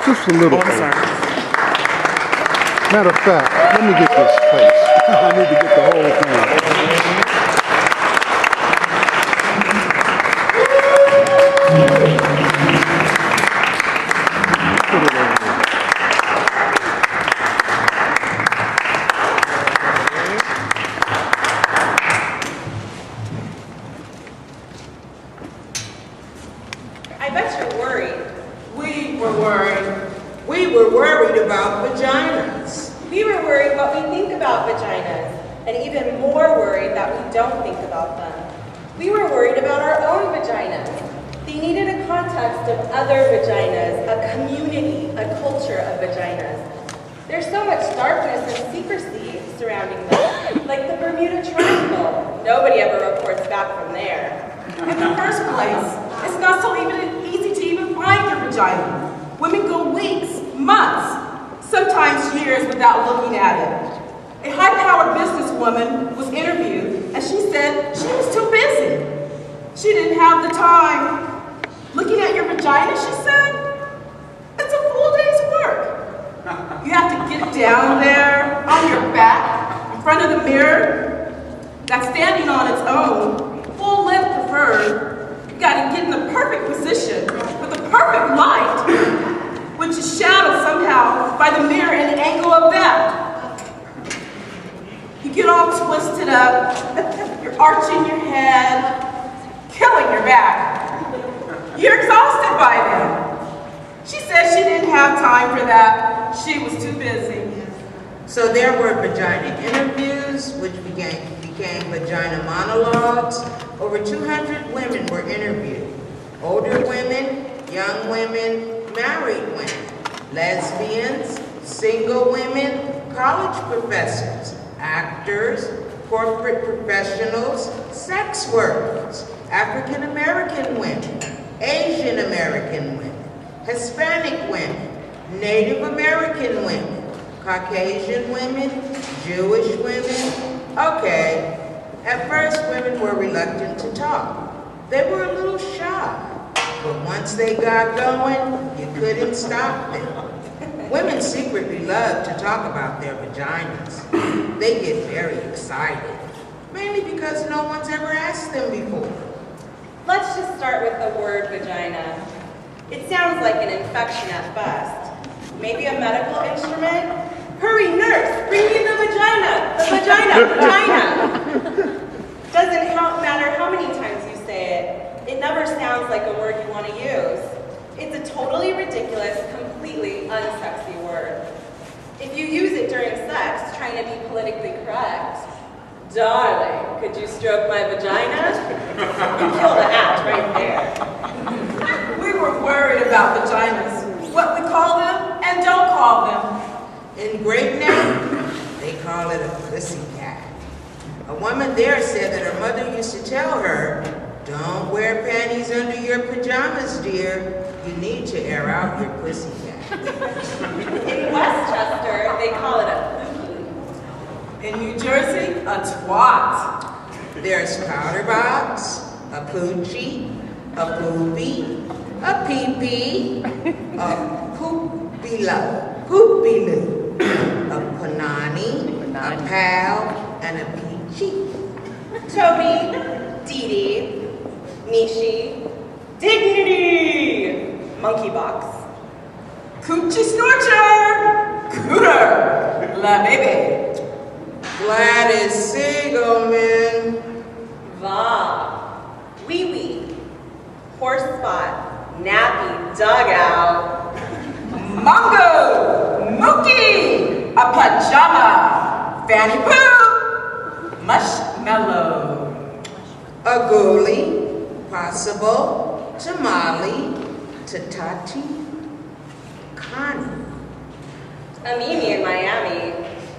Just a little. Matter of fact, let me get this place. I need to get the whole thing. Put it over there. I bet you're worried. We were worried. We were worried about vaginas. We were worried what we think about vaginas, and even more worried that we don't think about them. We were worried about our own vaginas. They needed a context of other vaginas, a community, a culture of vaginas. There's so much darkness and secrecy surrounding them, like the Bermuda Triangle. Nobody ever reports back from there. In the first place, it's not so easy to even find your vagina. Women go weeks, months, sometimes years without looking at it. A high-powered businesswoman was interviewed, and she said she was too busy. She didn't have the time. Looking at your vagina, she said, it's a full day's work. You have to get down there on your back in front of the mirror that's standing on its own, full length preferred. You gotta get in the perfect position with the perfect light, which is shadowed somehow by the mirror and the angle of that. You get all twisted up, you're arching your head, killing your back. You're exhausted by then. She said she didn't have time for that. She was too busy. So there were vagina interviews, which became Vagina Monologues. Over 200 women were interviewed. Older women, young women, married women, lesbians, single women, college professors, actors, corporate professionals, sex workers, African American women, Asian American women, Hispanic women, Native American women, Caucasian women, Jewish women. Okay, at first women were reluctant to talk. They were a little shy, but once they got going, you couldn't stop them. Women secretly love to talk about their vaginas. They get very excited, mainly because no one's ever asked them before. Let's just start with the word vagina. It sounds like an infection at best. Maybe a medical instrument? Hurry, nurse, bring me the vagina, vagina. Doesn't matter how many times you say it, it never sounds like a word you want to use. It's a totally ridiculous, completely unsexy word. If you use it during sex, trying to be politically correct, darling, could you stroke my vagina? You kill the act right there. We were worried about vaginas, what we call them and don't call them. In Great Neck, they call it a pussycat. A woman there said that her mother used to tell her, don't wear panties under your pajamas, dear. You need to air out your pussycat. In Westchester, they call it a pookie. In New Jersey, a twat. There's powder box, a poochie, a poopy, a pee-pee, a poopy-loo, a panani, a pal, and a peachy. Toby, Dee Dee, Nishi, Dignity, Monkey Box. Coochie scorcher, cooter, la baby. Gladys Siegelman, Va, Wee Wee, Horse Spot, Nappy Dugout, Mongo, Mookie, a pajama, Fanny Poo, Mushmallow. a ghoulie, possible, tamale, tatati, Connie. a Mimi in Miami,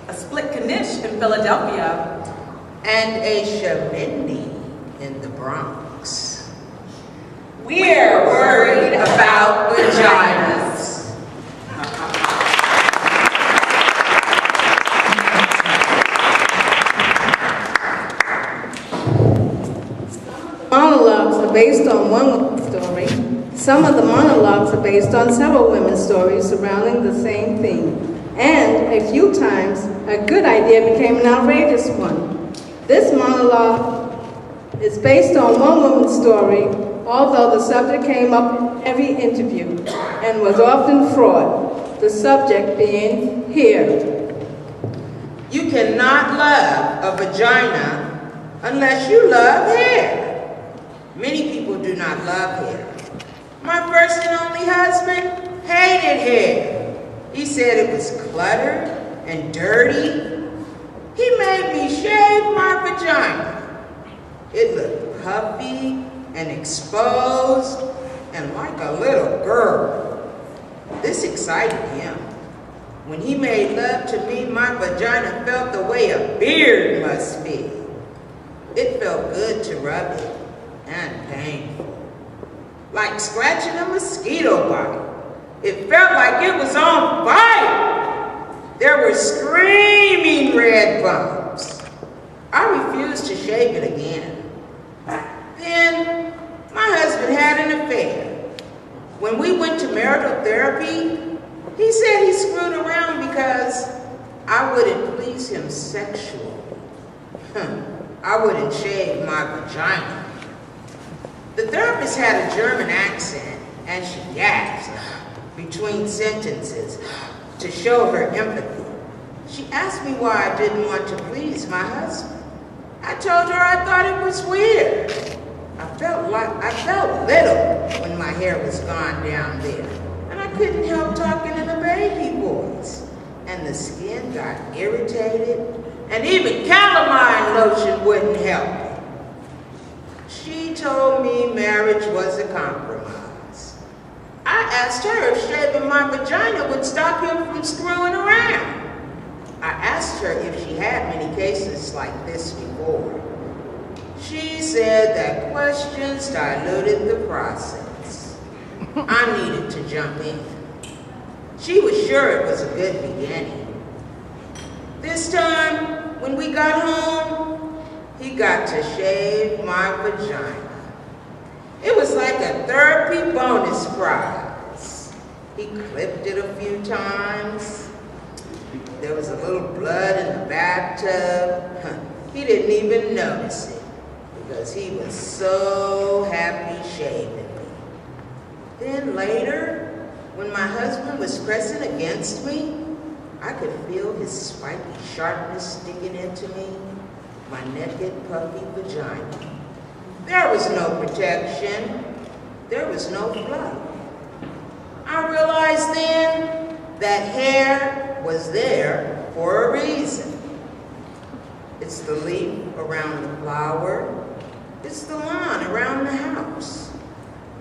A split knish in Philadelphia. and a shamindi in the Bronx. We're worried about Vaginas. Some of the monologues are based on several women's stories surrounding the same theme, and a few times a good idea became an outrageous one. This monologue is based on one woman's story, although the subject came up in every interview and was often fraught, the subject being hair. You cannot love a vagina unless you love hair. Many people do not love hair. My first and only husband hated hair. He said it was cluttered and dirty. He made me shave my vagina. It looked puffy and exposed and like a little girl. This excited him. When he made love to me, my vagina felt the way a beard must be. It felt good to rub it and painful. Like scratching a mosquito bite. It felt like it was on fire. There were screaming red bumps. I refused to shave it again. Then my husband had an affair. When we went to marital therapy, he said he screwed around because I wouldn't please him sexually. I wouldn't shave my vagina. The therapist had a German accent, and she gasped between sentences to show her empathy. She asked me why I didn't want to please my husband. I told her I thought it was weird. I felt little when my hair was gone down there, and I couldn't help talking in a baby voice. And the skin got irritated, and even calamine lotion wouldn't help. She told me marriage was a compromise. I asked her if shaving my vagina would stop him from screwing around. I asked her if she had many cases like this before. She said that questions diluted the process. I needed to jump in. She was sure it was a good beginning. This time, when we got home, he got to shave my vagina. It was like a therapy bonus prize. He clipped it a few times. There was a little blood in the bathtub. He didn't even notice it because he was so happy shaving me. Then later, when my husband was pressing against me, I could feel his spiky sharpness sticking into me, my naked, puffy vagina. There was no protection. There was no flow. I realized then that hair was there for a reason. It's the leaf around the flower. It's the lawn around the house.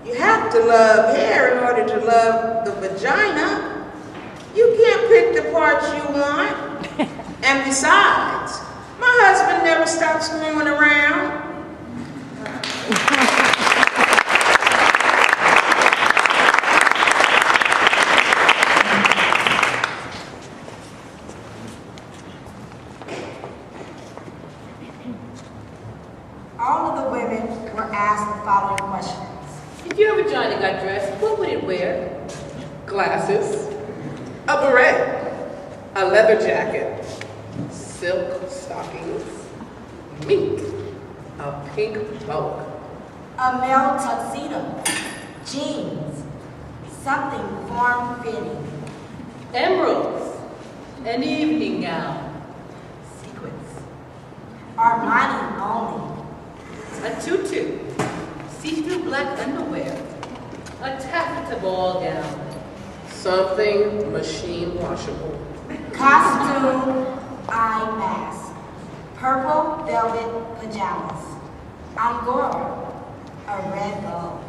You have to love hair in order to love the vagina. You can't pick the parts you want. And besides, my husband never stopped screwing around. All of the women were asked the following questions. If your vagina got dressed, what would it wear? Glasses, a beret, a leather jacket, silk stockings, mink, a pink boa, a male tuxedo, jeans, something form-fitting, emeralds, an evening gown, Sequins. Armani only, a tutu, see-through black underwear, a taffeta ball gown, something machine washable, costume, eye mask, purple velvet pajamas, angora, a red bow,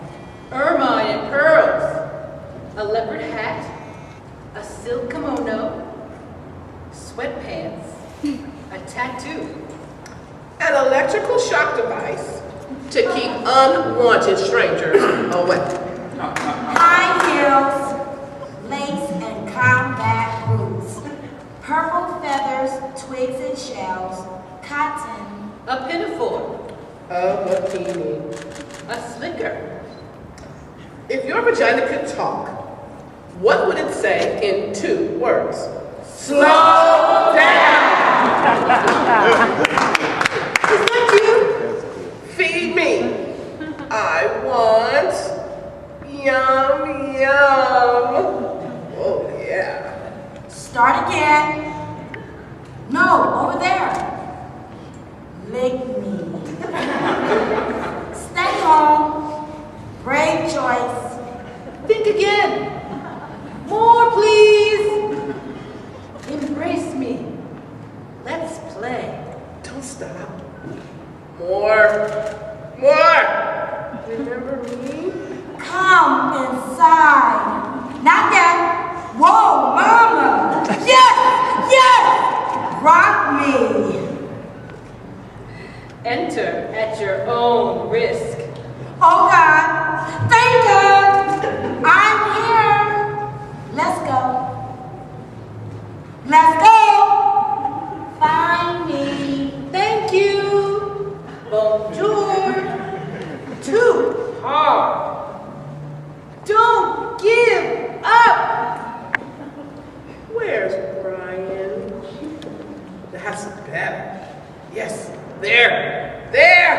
ermine and pearls, a leopard hat, a silk kimono, sweatpants, a tattoo, an electrical shock device to keep unwanted strangers away. high heels, lace and combat boots, purple feathers, twigs and shells, cotton, A pinafore, a bikini, a slicker, If your vagina could talk, what would it say in 2 words? Slow down! Is that you? Feed me. I want yum yum. Oh yeah. Start again. No, over there. Lick me. Stay home. Brave choice. Think again. More, please. Embrace me. Let's play. Don't stop. More. More. Remember me? Come inside. Not that. Whoa, mama. Yes, yes. Rock me. Enter at your own risk. Oh God. Thank God. I'm here. Let's go. Let's go. Find me. Thank you. Bonjour. Too hard. Don't give up. Where's Brian? That's better. Yes, there. There!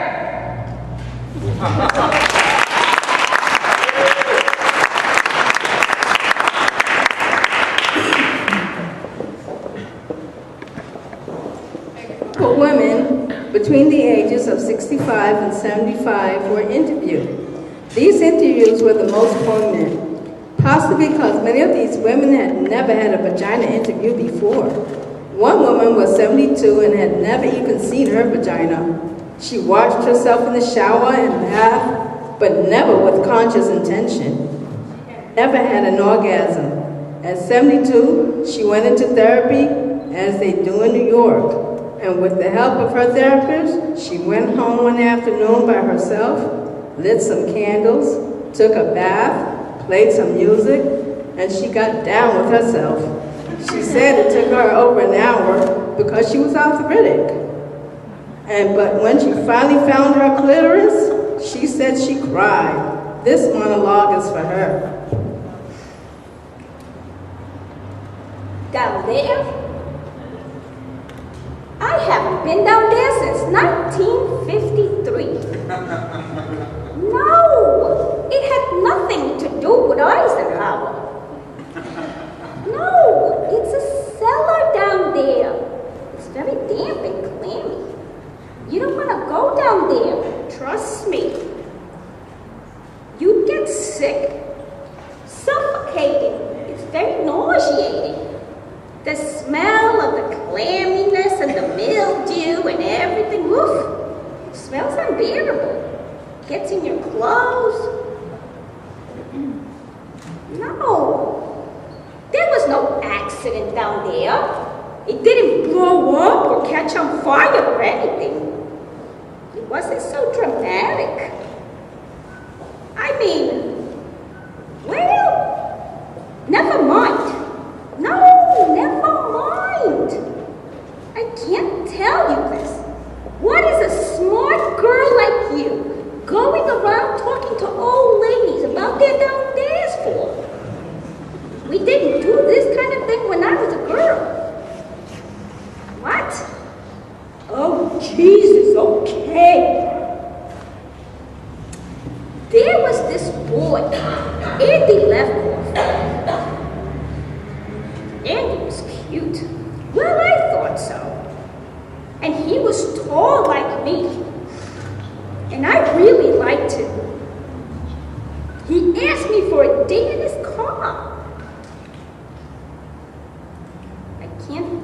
For women between the ages of 65 and 75 were interviewed. These interviews were the most poignant, possibly because many of these women had never had a vagina interview before. One woman was 72 and had never even seen her vagina. She washed herself in the shower and bath, but never with conscious intention. Never had an orgasm. At 72, she went into therapy, as they do in New York. And with the help of her therapist, she went home one afternoon by herself, lit some candles, took a bath, played some music, and she got down with herself. She said it took her over an hour because she was arthritic. But when she finally found her clitoris, she said she cried. This monologue is for her. Down there? I haven't been down there since 1953. No, it had nothing to do with Eisenhower. No, it's a cellar down there. It's very damp and clammy. You don't want to go down there, trust me. You'd get sick, suffocating. It's very nauseating. The smell of the clamminess and the mildew and everything, woof, smells unbearable. Gets in your clothes. No, there was no accident down there. It didn't blow up or catch on fire or anything. It wasn't so dramatic. I mean, well, never mind. No, never mind. I can't tell you this. What is a smart girl like you going around talking to old ladies about their downstairs for? We didn't do this kind of thing when I was a girl. What? Oh, Jesus, okay. There was this boy, Andy Leftwolf. Andy was cute. Well, I thought so. And he was tall like me. And I really liked him. He asked me for a date in his car. I can't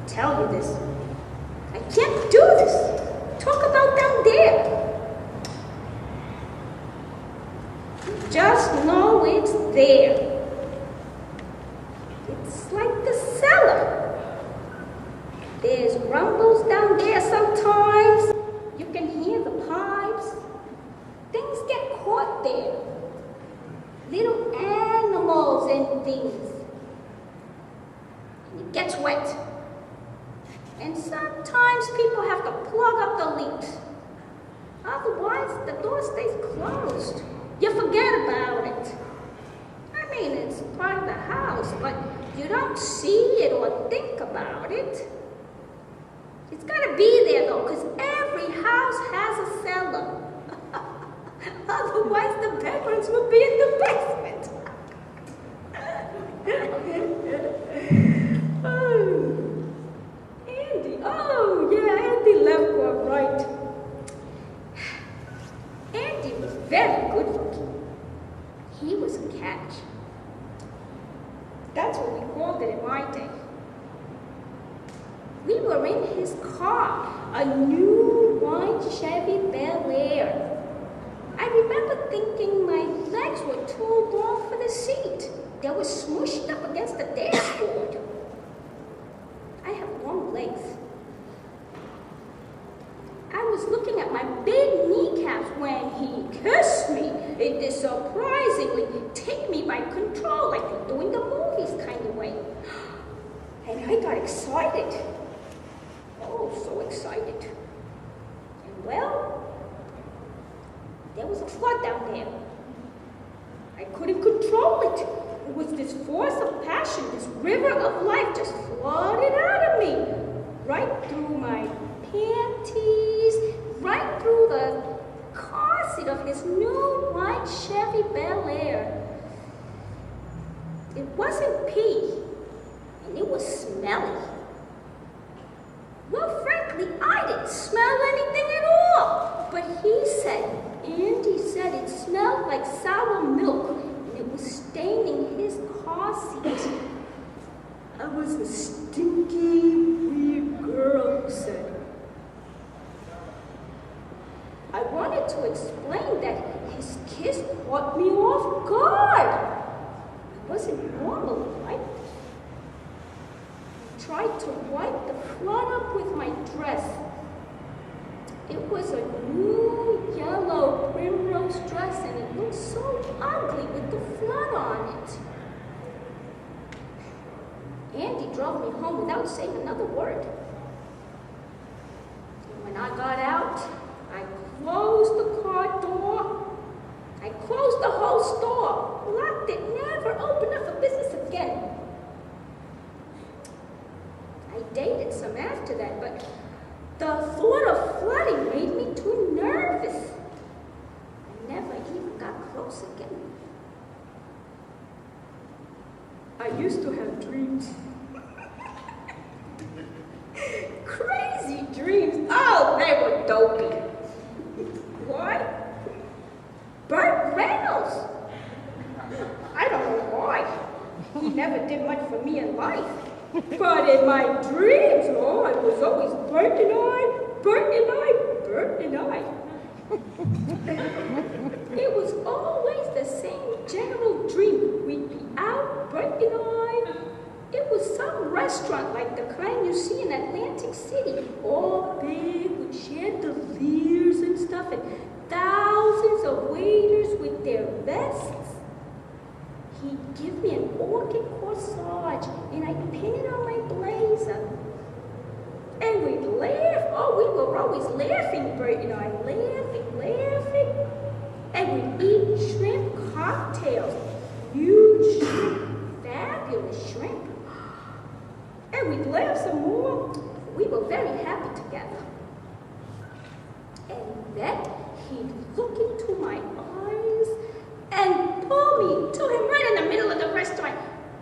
tell you this. I can't do this. Talk about down there. Just know it's there. It's like the cellar. There's rumbles down there sometimes. You can hear the pipes. Things get caught there. Little animals and things. And it gets wet. And sometimes people have to plug up the leaks. Otherwise, the door stays closed. You forget about it. I mean, it's part of the house, but you don't see it or think about it. It's gotta be there though, because every house has a cellar. Otherwise, the bedrooms would be in the basement. Oh, Andy. Oh, yeah, Andy left quite right. Andy was very good looking. He was a catch. That's what we called it in my day. We were in his car, a new white Chevy Bel Air. I remember thinking my legs were too long for the seat. They were smushed up against the dashboard. I have long legs. I was looking at my big kneecaps when he kissed me. It did surprisingly take me by control, like they do in the movies kind of way. And I got excited. Oh, so excited. And well, there was a flood down there. I couldn't control it. It was this force of passion, this river of life just flooded out of me. Right through my panties, right through the car seat of his new white Chevy Bel Air. It wasn't pee, and it was smelly. Well, frankly, I didn't smell anything at all. But Andy said it smelled like sour milk, and it was staining his car seat. I was a stinky, weird girl, he said. I wanted to explain that his kiss caught me off guard. It wasn't normal, right? I tried to wipe the flood up with my dress. It was a new yellow primrose dress, and it looked so ugly with the flood on it. Andy drove me home without saying another word. And when I got out, I closed the car door. I closed the whole store, locked it, never opened up for business again. I dated some after that, but the thought of flooding made me too nervous. I never even got close again. I used to have dreams. Crazy dreams. Oh, they were dopey. Why? Burt Reynolds. I don't know why. He never did much for me in life. But in my dreams, oh, I was always Burt and I, Burt and I, Burt and I. It was always the same general dream. We'd be out, Burt and I. It was some restaurant like the kind you see in Atlantic City, all big with chandeliers and stuff, and thousands of waiters with their vests. He'd give me an orchid corsage, and I'd pin it on my blazer. And we'd laugh. Oh, we were always laughing, Bert and I, laughing. And we'd eat shrimp cocktails, huge shrimp, fabulous shrimp. And we'd laugh some more. We were very happy together. And then he'd look into my eyes and pull me to him right in the middle of the restaurant.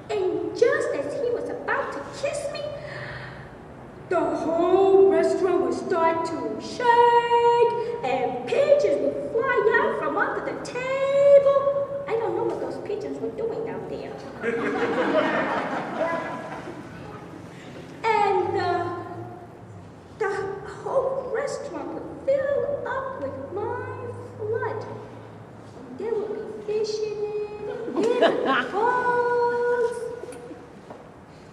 And just as he was about to kiss me, the whole restaurant would start to shake and pigeons would fly out from under the table. I don't know what those pigeons were doing down there. And the whole restaurant would fill up with my flood. And there would be fish in it, and bugs.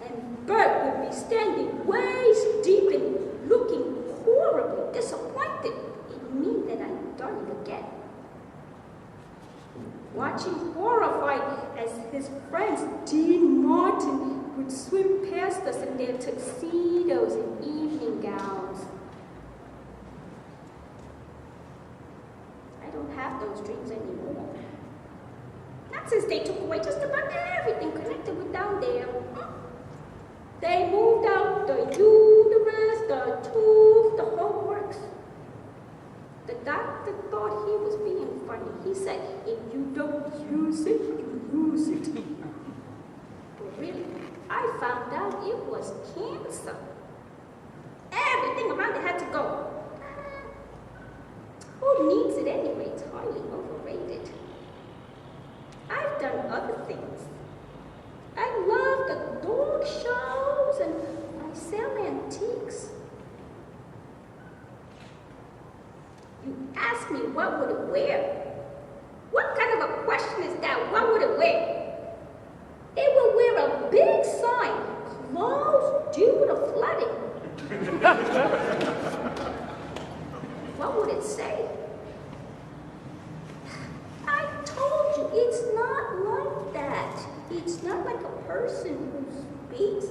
And Bert would be standing waist deep and looking horribly disappointed in me that I'd done it again. Watching horrified as his friends, Dean Martin, would swim past us in their tuxedos and evening gowns. I don't have those dreams anymore. since they took away just about everything connected with down there. They moved out the uterus, the tubes, the whole works. The doctor thought he was being funny. He said, if you don't use it, you lose it. But really, I found out it was cancer. Everything around it had to go. Who needs it anyway? It's highly overrated. I've done other things. I love the dog shows and I sell antiques. You ask me what would it wear? What kind of a question is that? What would it wear? It would wear a big sign, closed due to flooding. What would it say? I told you, it's not like that. It's not like a person who speaks.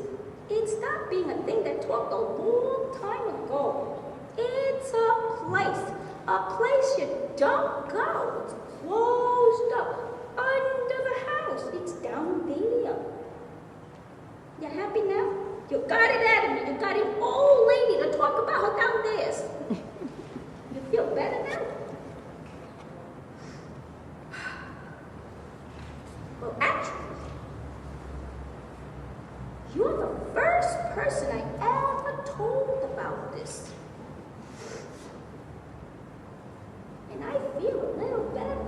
It's not being a thing that talked a long time ago. It's a place you don't go. It's closed up, under the house. It's down there. You happy now? You got it out of me. You got an old lady to talk about her downstairs. You feel better now? Well, actually, you're the first person I ever told about this. And I feel a little better.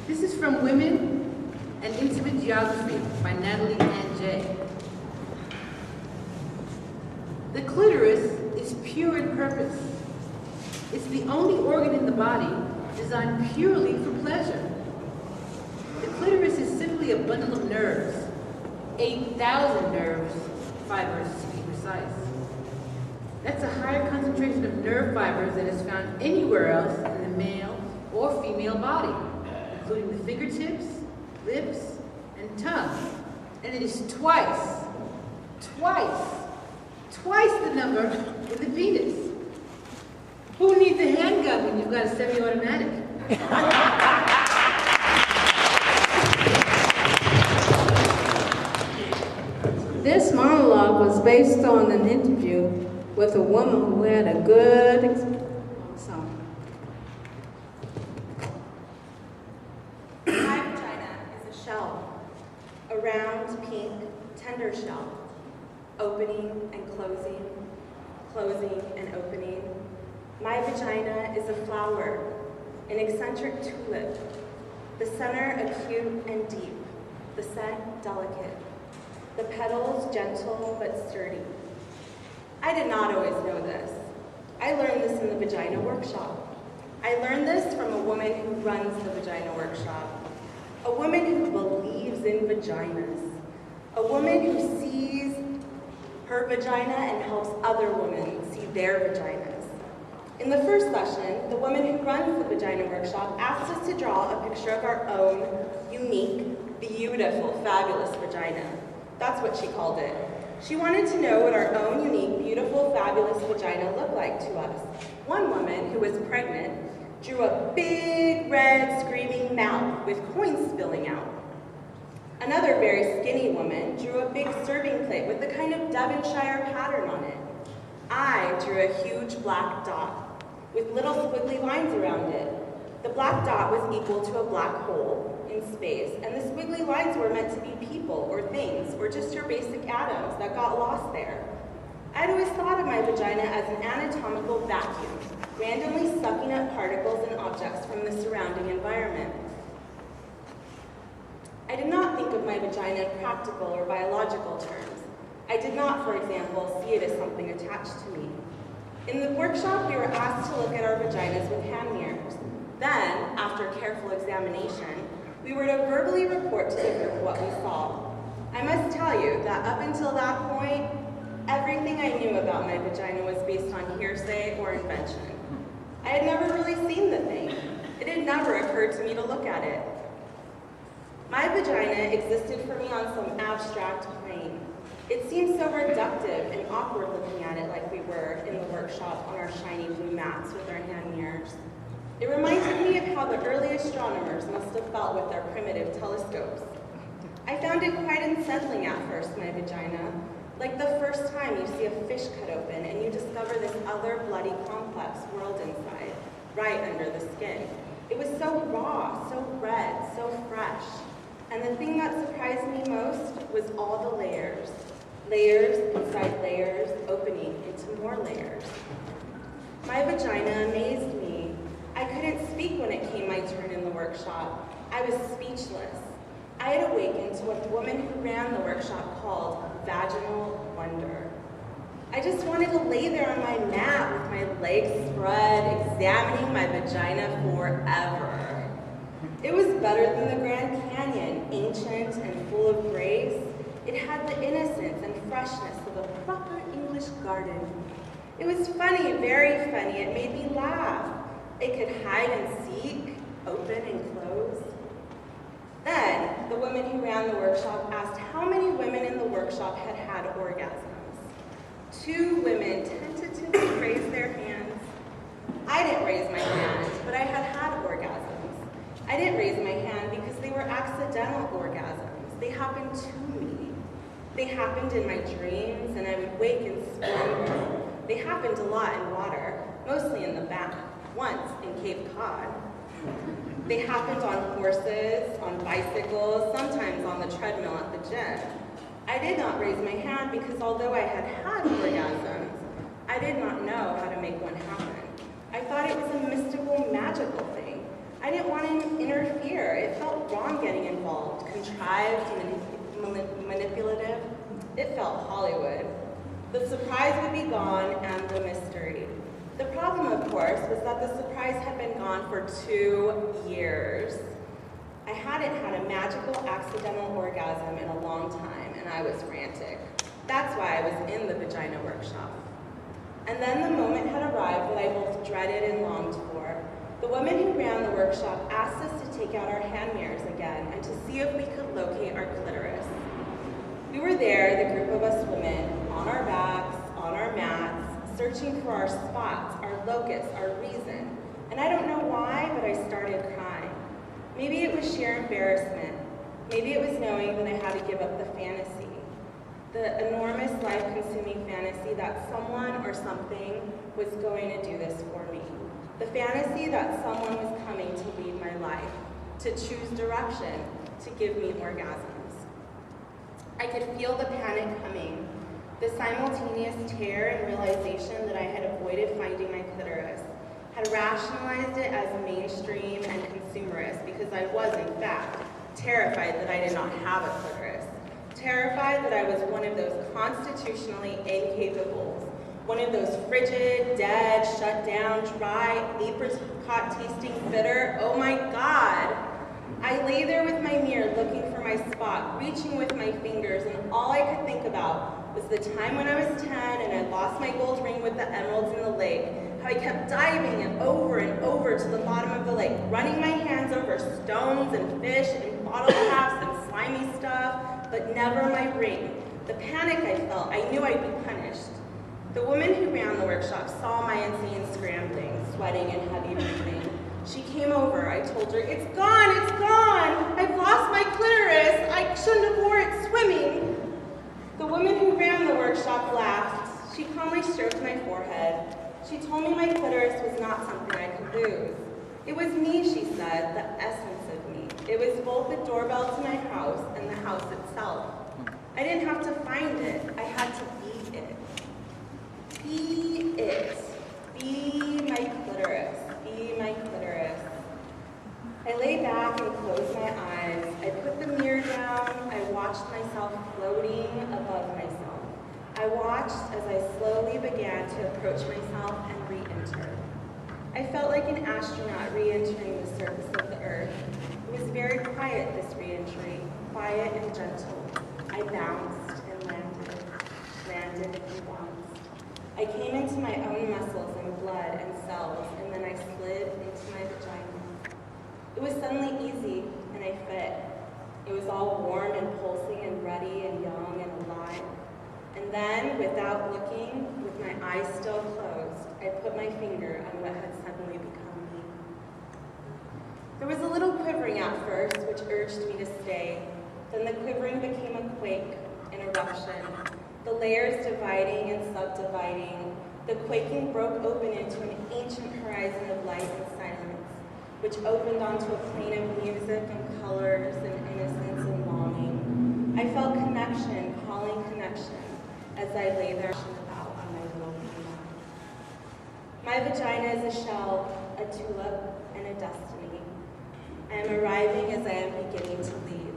This is from Women and Individuality by Natalie Ann J. The clitoris is pure in purpose. It's the only organ in the body designed purely for pleasure. The clitoris is simply a bundle of nerves, 8,000 nerves, fibers to be precise. That's a higher concentration of nerve fibers than is found anywhere else in the male or female body, including the fingertips, lips, and tongue. And it is twice the number in the penis. Who needs a handgun when you've got a semi-automatic? This monologue was based on an interview with a woman who had a good experience. My vagina is a shell, a round, pink, tender shell, opening and closing, closing and opening. My vagina is a flower, an eccentric tulip, the center acute and deep, the scent delicate, the petals gentle but sturdy. I did not always know this. I learned this in the Vagina Workshop. I learned this from a woman who runs the Vagina Workshop, a woman who believes in vaginas, a woman who sees her vagina and helps other women see their vaginas. In the first session, the woman who runs the Vagina Workshop asked us to draw a picture of our own unique, beautiful, fabulous vagina. That's what she called it. She wanted to know what our own unique, beautiful, fabulous vagina looked like to us. One woman, who was pregnant, drew a big, red, screaming mouth with coins spilling out. Another very skinny woman drew a big serving plate with the kind of Devonshire pattern on it. I drew a huge black dot with little squiggly lines around it. The black dot was equal to a black hole in space, and the squiggly lines were meant to be people or things or just your basic atoms that got lost there. I'd always thought of my vagina as an anatomical vacuum, randomly sucking up particles and objects from the surrounding environment. I did not think of my vagina in practical or biological terms. I did not, for example, see it as something attached to me. In the workshop, we were asked to look at our vaginas with hand mirrors. Then, after careful examination, We were to verbally report to the group what we saw. I must tell you that up until that point, everything I knew about my vagina was based on hearsay or invention. I had never really seen the thing. It had never occurred to me to look at it. My vagina existed for me on some abstract plane. It seemed so reductive and awkward looking at it like we were in the workshop on our shiny blue mats with our hand mirrors. It reminded me of how the early astronomers must have felt with their primitive telescopes. I found it quite unsettling at first, my vagina, like the first time you see a fish cut open and you discover this other bloody complex world inside, right under the skin. It was so raw, so red, so fresh. And the thing that surprised me most was all the layers. Layers inside layers, opening into more layers. My vagina amazed me. I couldn't speak when it came my turn in the workshop. I was speechless. I had awakened to what the woman who ran the workshop called vaginal wonder. I just wanted to lay there on my mat with my legs spread, examining my vagina forever. It was better than the Grand Canyon, ancient and full of grace. It had the innocence and freshness of a proper English garden. It was funny, very funny. It made me laugh. It could hide and seek, open and close. Then, the woman who ran the workshop asked how many women in the workshop had had orgasms. 2 women tentatively raised their hands. I didn't raise my hand, but I had had orgasms. I didn't raise my hand because they were accidental orgasms. They happened to me. They happened in my dreams, and I would wake in splendor. They happened a lot in water, mostly in the bath, once in Cape Cod. They happened on horses, on bicycles, sometimes on the treadmill at the gym. I did not raise my hand because although I had had orgasms, I did not know how to make one happen. I thought it was a mystical, magical thing. I didn't want to interfere. It felt wrong getting involved, contrived, manipulative. It felt Hollywood. The surprise would be gone and the mystery. The problem, of course, was that the surprise had been gone for 2 years. I hadn't had a magical accidental orgasm in a long time, and I was frantic. That's why I was in the vagina workshop. And then the moment had arrived that I both dreaded and longed for. The woman who ran the workshop asked us to take out our hand mirrors again and to see if we could locate our clitoris. We were there, the group of us women, on our backs, on our mats, searching for our spots, our locus, our reason. And I don't know why, but I started crying. Maybe it was sheer embarrassment. Maybe it was knowing that I had to give up the fantasy. The enormous life-consuming fantasy that someone or something was going to do this for me. The fantasy that someone was coming to lead my life, to choose direction, to give me orgasms. I could feel the panic coming, the simultaneous terror and realization that I had avoided finding my clitoris, had rationalized it as mainstream and consumerist because I was, in fact, terrified that I did not have a clitoris, terrified that I was one of those constitutionally incapables, one of those frigid, dead, shut down, dry, apricot-tasting bitter. Oh my God! I lay there with my mirror looking for my spot, reaching with my fingers, and all I could think about was the time when I was 10 and I lost my gold ring with the emeralds in the lake, how I kept diving and over to the bottom of the lake, running my hands over stones and fish and bottle caps and slimy stuff, but never my ring. The panic I felt, I knew I'd be punished. The woman who ran the workshop saw my insane scrambling, sweating, and heavy breathing. She came over. I told her, it's gone, I've lost my clitoris. I shouldn't have wore it swimming. The woman who ran the workshop laughed. She calmly stroked my forehead. She told me my clitoris was not something I could lose. It was me, she said, the essence of me. It was both the doorbell to my house and the house itself. I didn't have to find it. I had to be it. Be it. Be my clitoris. Be my clitoris. I lay back and closed my eyes. I put the mirror down. I watched myself floating above myself. I watched as I slowly began to approach myself and re-enter. I felt like an astronaut re-entering the surface of the earth, It was very quiet, this re-entry, quiet and gentle. I bounced and landed and bounced. I came into my own muscles and blood and cells, and then I slid into my vagina. It was suddenly easy, and I fit. It was all warm and pulsing and ruddy and young and alive. And then, without looking, with my eyes still closed, I put my finger on what had suddenly become me. There was a little quivering at first, which urged me to stay. Then the quivering became a quake, an eruption, the layers dividing and subdividing. The quaking broke open into an ancient horizon of light and silence, which opened onto a plane of music and colors and innocence and longing. I felt connection, calling connection, as I lay there about on my little piano. My vagina is a shell, a tulip, and a destiny. I am arriving as I am beginning to leave.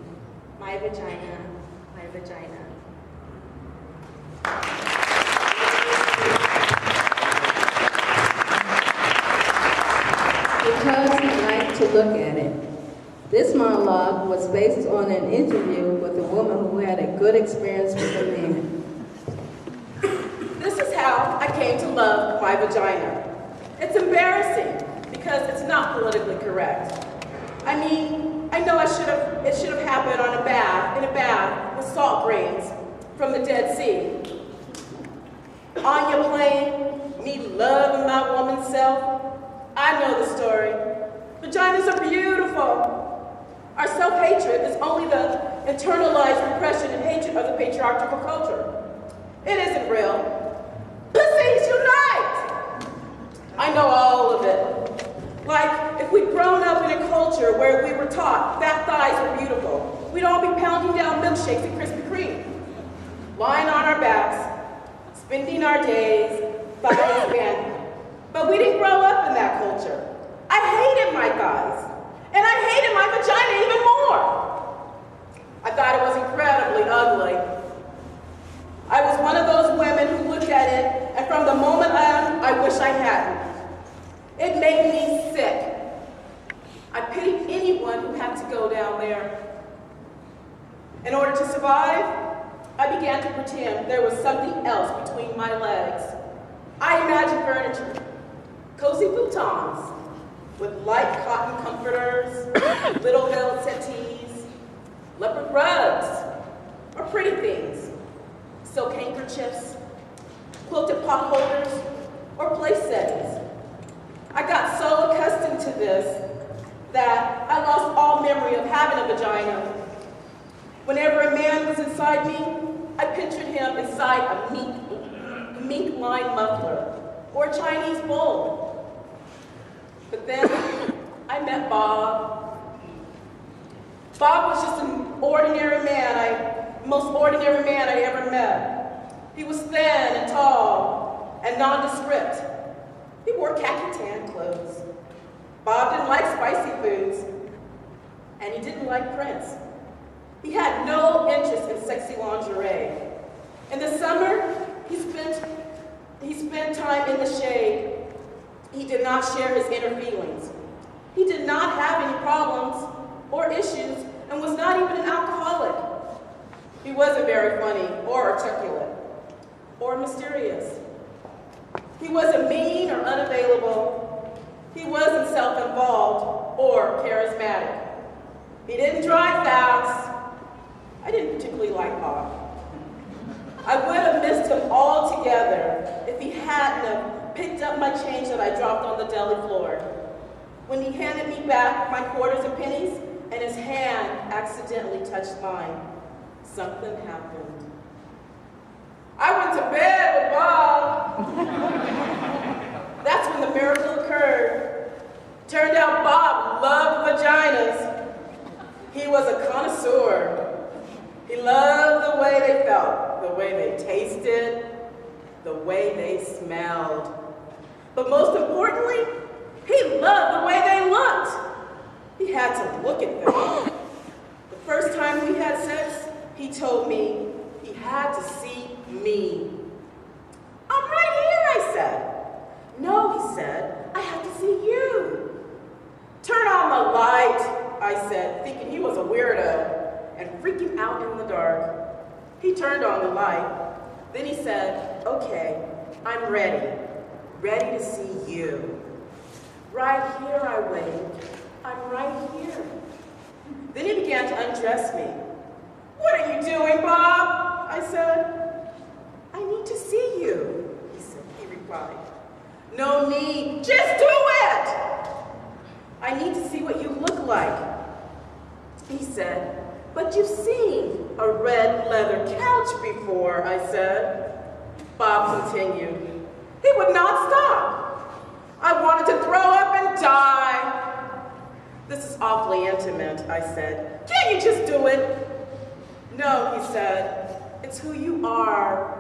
My vagina, my vagina. Because I like to look at it. This monologue was based on an interview with a woman who had a good experience with a man. This is how I came to love my vagina. It's embarrassing because it's not politically correct. I mean, I know it should have happened in a bath with salt grains from the Dead Sea. Anya playing, me loving my woman's self. I know the story. Vaginas are beautiful. Our self-hatred is only the internalized repression and hatred of the patriarchal culture. It isn't real. Pussies unite! I know all of it. Like, if we'd grown up in a culture where we were taught fat thighs were beautiful, we'd all be pounding down milkshakes and Krispy Kreme, lying on our backs, spending our days, thighs bending. But we didn't grow up in that culture. I hated my thighs, and I hated my vagina even more. I thought it was incredibly ugly. I was one of those women who looked at it, and from the moment on, I wish I hadn't. It made me sick. I pitied anyone who had to go down there. In order to survive, I began to pretend there was something else between my legs. I imagined furniture, cozy futons, with light cotton comforters, little velvet settees, leopard rugs, or pretty things, silk handkerchiefs, quilted pot holders, or place settings. I got so accustomed to this that I lost all memory of having a vagina. Whenever a man was inside me, I pictured him inside a mink-lined muffler or a Chinese bowl. But then I met Bob. Bob was just an ordinary man, most ordinary man I ever met. He was thin and tall and nondescript. He wore khaki tan clothes. Bob didn't like spicy foods, and he didn't like prints. He had no interest in sexy lingerie. In the summer, he spent time in the shade. He did not share his inner feelings. He did not have any problems or issues and was not even an alcoholic. He wasn't very funny or articulate or mysterious. He wasn't mean or unavailable. He wasn't self-involved or charismatic. He didn't drive fast. I didn't particularly like Bob. I would have missed him altogether if he hadn't have picked up my change that I dropped on the deli floor. When he handed me back my quarters and pennies, and his hand accidentally touched mine, something happened. I went to bed with Bob. That's when the miracle occurred. Turned out Bob loved vaginas. He was a connoisseur. He loved the way they felt, the way they tasted, the way they smelled. But most importantly, he loved the way they looked. He had to look at them. The first time we had sex, he told me he had to see me. I'm right here, I said. No, he said, I have to see you. Turn on the light. I said, thinking he was a weirdo and freaking out in the dark. He turned on the light. Then he said, okay, I'm ready to see you. Right here, I waved. I'm right here. Then he began to undress me. What are you doing, Bob? I said. I need to see you, he replied. No need, just do it! I need to see what you look like. He said, but you've seen a red leather couch before, I said. Bob continued. He would not stop. I wanted to throw up and die. This is awfully intimate, I said. Can't you just do it? No, he said. It's who you are.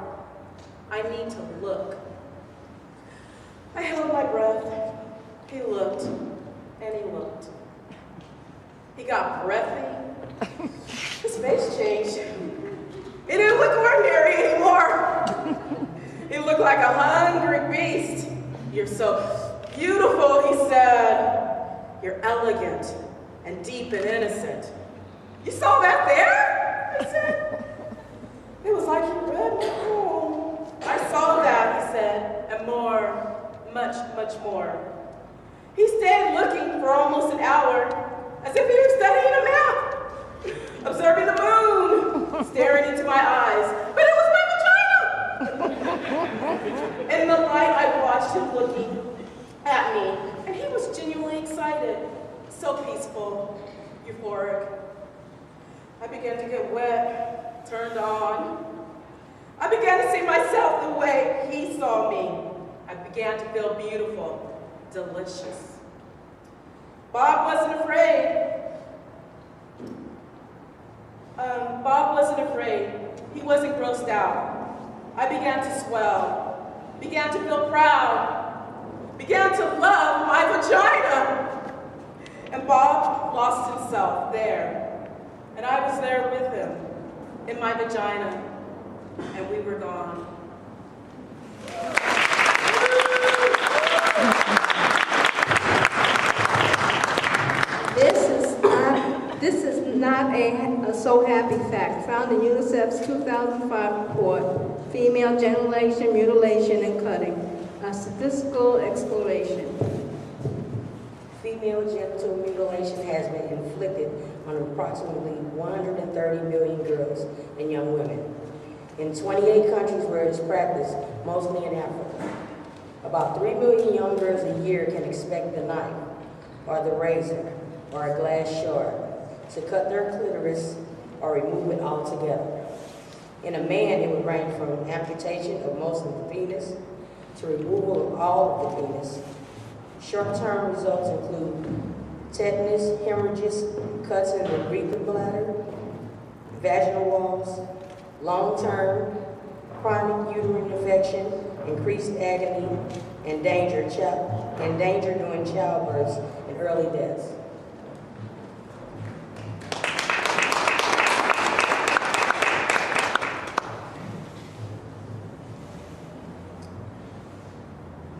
I need to look. I held my breath. He looked, and he looked. He got breathy. His face changed. It didn't look ordinary anymore. He looked like a hungry beast. You're so beautiful, he said. You're elegant and deep and innocent. You saw that there? I said. It was like he read my poem. I saw that, he said, and more, much, much more. He stayed looking for almost an hour, as if he were studying a map, observing the moon, staring into my eyes. But it was my vagina! In the light, I watched him looking at me, and he was genuinely excited, so peaceful, euphoric. I began to get wet, turned on. I began to see myself the way he saw me. I began to feel beautiful, delicious. Bob wasn't afraid. He wasn't grossed out. I began to swell, began to feel proud, began to love my vagina. And Bob lost himself there. And I was there with him, in my vagina, and we were gone. This is not a so happy fact found in UNICEF's 2005 report, Female Genital Mutilation and Cutting, a statistical exploration. Female genital mutilation has been inflicted on approximately 130 million girls and young women in 28 countries where it is practiced, mostly in Africa. About 3 million young girls a year can expect the knife or the razor or a glass shard to cut their clitoris or remove it altogether. In a man, it would range from amputation of most of the penis to removal of all of the penis. Short-term results include tetanus, hemorrhages, cuts in the urethral bladder, vaginal walls, long-term chronic uterine infection, increased agony, and danger during childbirths and early deaths.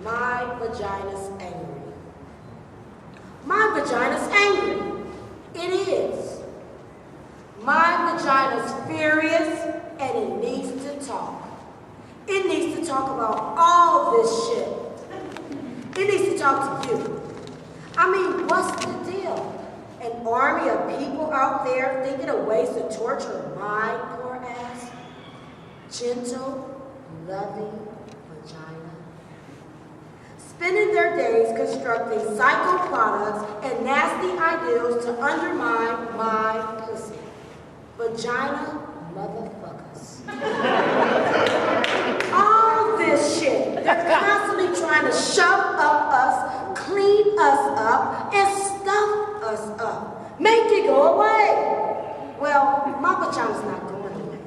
My vagina's angry. My vagina's angry. It is. My vagina's furious and it needs to talk. It needs to talk about all this shit. It needs to talk to you. I mean, what's the deal? An army of people out there thinking of ways to torture my poor ass? Gentle, loving vagina. Spending their days constructing psycho products and nasty ideals to undermine my pussy. Vagina motherfuckers. All this shit. They're constantly trying to shove up us, clean us up, and stuff us up. Make it go away. Well, my vagina's not going away.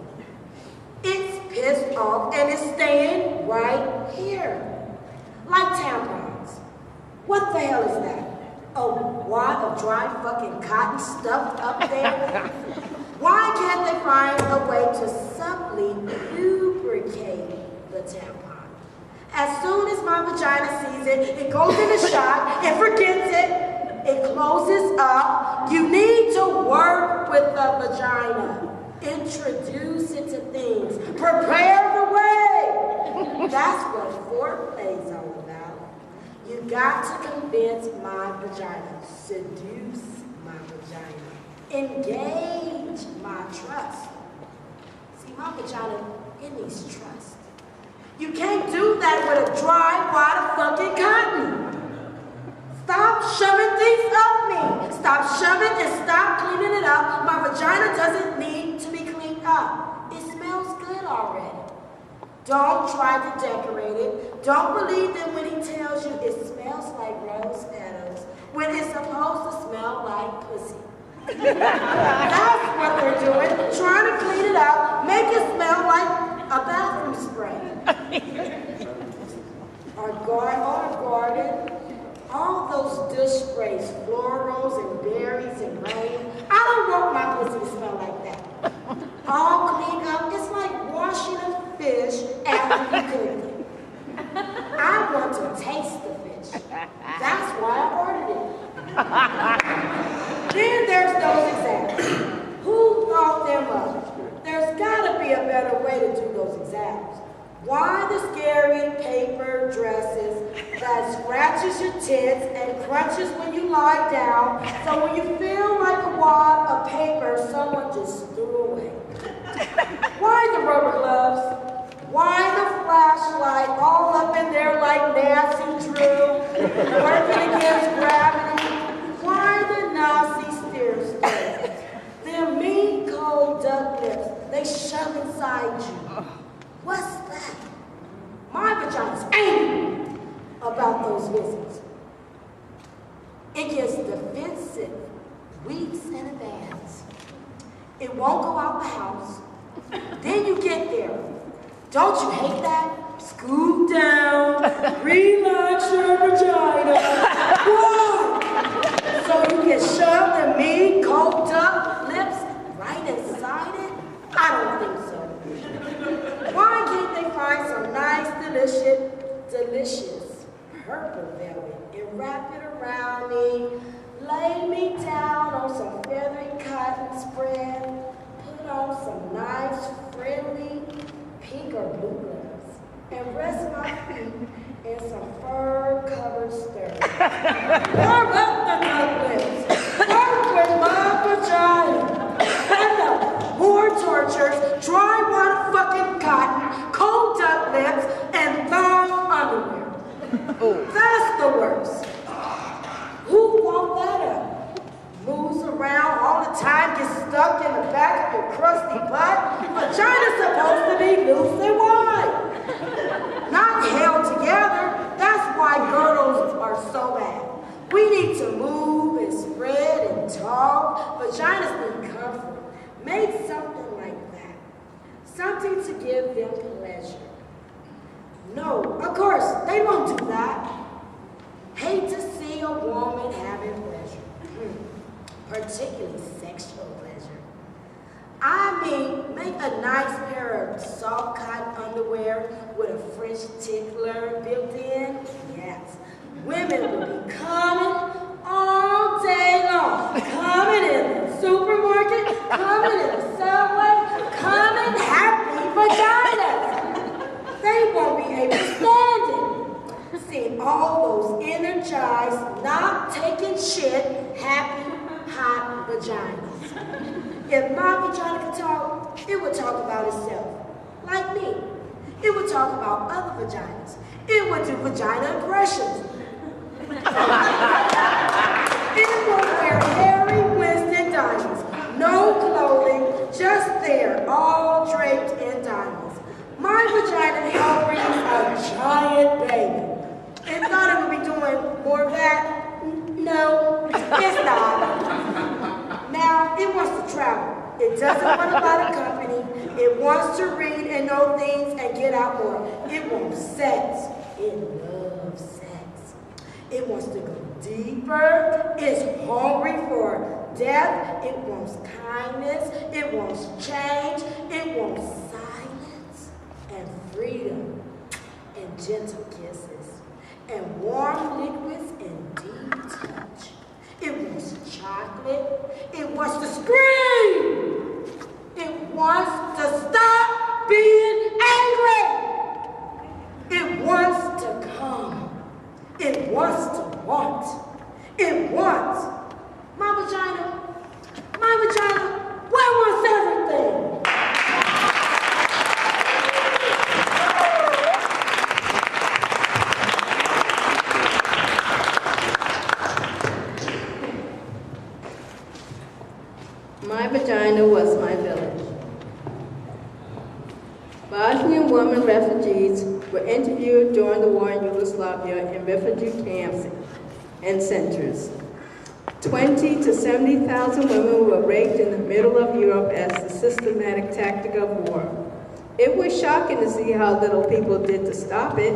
It's pissed off and it's staying right here. Like tampons. What the hell is that? A wad of dry fucking cotton stuffed up there? Why can't they find a way to subtly lubricate the tampon? As soon as my vagina sees it, it goes in a shock and forgets it. it closes up. You need to work with the vagina. Introduce it to things. Prepare the way. That's what foreplay's all about. You got to convince my vagina. Seduce my vagina. Engage my trust. See, my vagina, it needs trust. You can't do that with a dry wad of fucking cotton. Stop shoving things up me. Stop shoving and stop cleaning it up. My vagina doesn't need to be cleaned up. It smells good already. Don't try to decorate it. Don't believe him when he tells you it smells like rose petals when it's supposed to smell like pussy. That's what they're doing. Trying to clean it up, make it smell like a bathroom spray. Our garden, all those dish sprays, florals and berries and rain. I don't want my pussy to smell like that. All cleaned up, it's like washing a fish after you cook it. I want to taste the fish. That's why I ordered it. Then there's those exams. Who thought them up? There's got to be a better way to do those exams. Why the scary paper dresses that scratches your tits and crunches when you lie down, so when you feel like a wad of paper someone just threw away? Why the rubber gloves? Why the flashlight all up in there like Nancy Drew, working against gravity? Why the Nazi steer sticks? Their mean cold duck lips, they shove inside you. What's that? My vagina's angry about those visits. It gets defensive weeks in advance. It won't go out the house. Then you get there. Don't you hate that? Scoot down, relax your vagina. Whoa! So you can shove the mean cold duck lips right inside it? I don't think so. Why can't they find some nice, delicious purple velvet and wrap it around me, lay me down on some feathery cotton spread, put on some nice, friendly pink or blue gloves, and rest my feet in some fur-covered stirrups. Warm up the duck lips. Work with my vagina. Enough. More tortures, dry wad of fucking cotton, cold duck lips, and thong underwear. That's the worst. Who won't let her? Moves around all the time, gets stuck in the back of your crusty butt. Vagina's supposed to be loose and wide. Not held together. That's why girdles are so bad. We need to move and spread and talk. Vaginas need comfort. Make something like that. Something to give them pleasure. No, of course, they won't do that. Hate to see a woman having pleasure. Particularly sexual pleasure. I mean, make a nice pair of soft cotton underwear with a French tickler built in. Yes. Women will be coming all day long. Coming in the supermarket, coming in the subway, coming happy vaginas. They won't be able to stand it. Seeing all those energized, not taking shit, happy, hot vaginas. If my vagina could talk, it would talk about itself. Like me. It would talk about other vaginas. It would do vagina impressions. It will wear hairy Winston diamonds. No clothing, just there, all draped in diamonds. My vagina held brings a giant baby. It thought it would be doing more of that. No, it's not. Now, it wants to travel. It doesn't want a lot of company. It wants to read and know things and get out more. It wants sex. It loves sex. It wants to go deeper. It's hungry for depth. It wants kindness. It wants change. It wants silence and freedom and gentle kisses and warm liquids and deep touch. Bosnian women refugees were interviewed during the war in Yugoslavia in refugee camps and centers. 20 to 70,000 women were raped in the middle of Europe as a systematic tactic of war. It was shocking to see how little people did to stop it,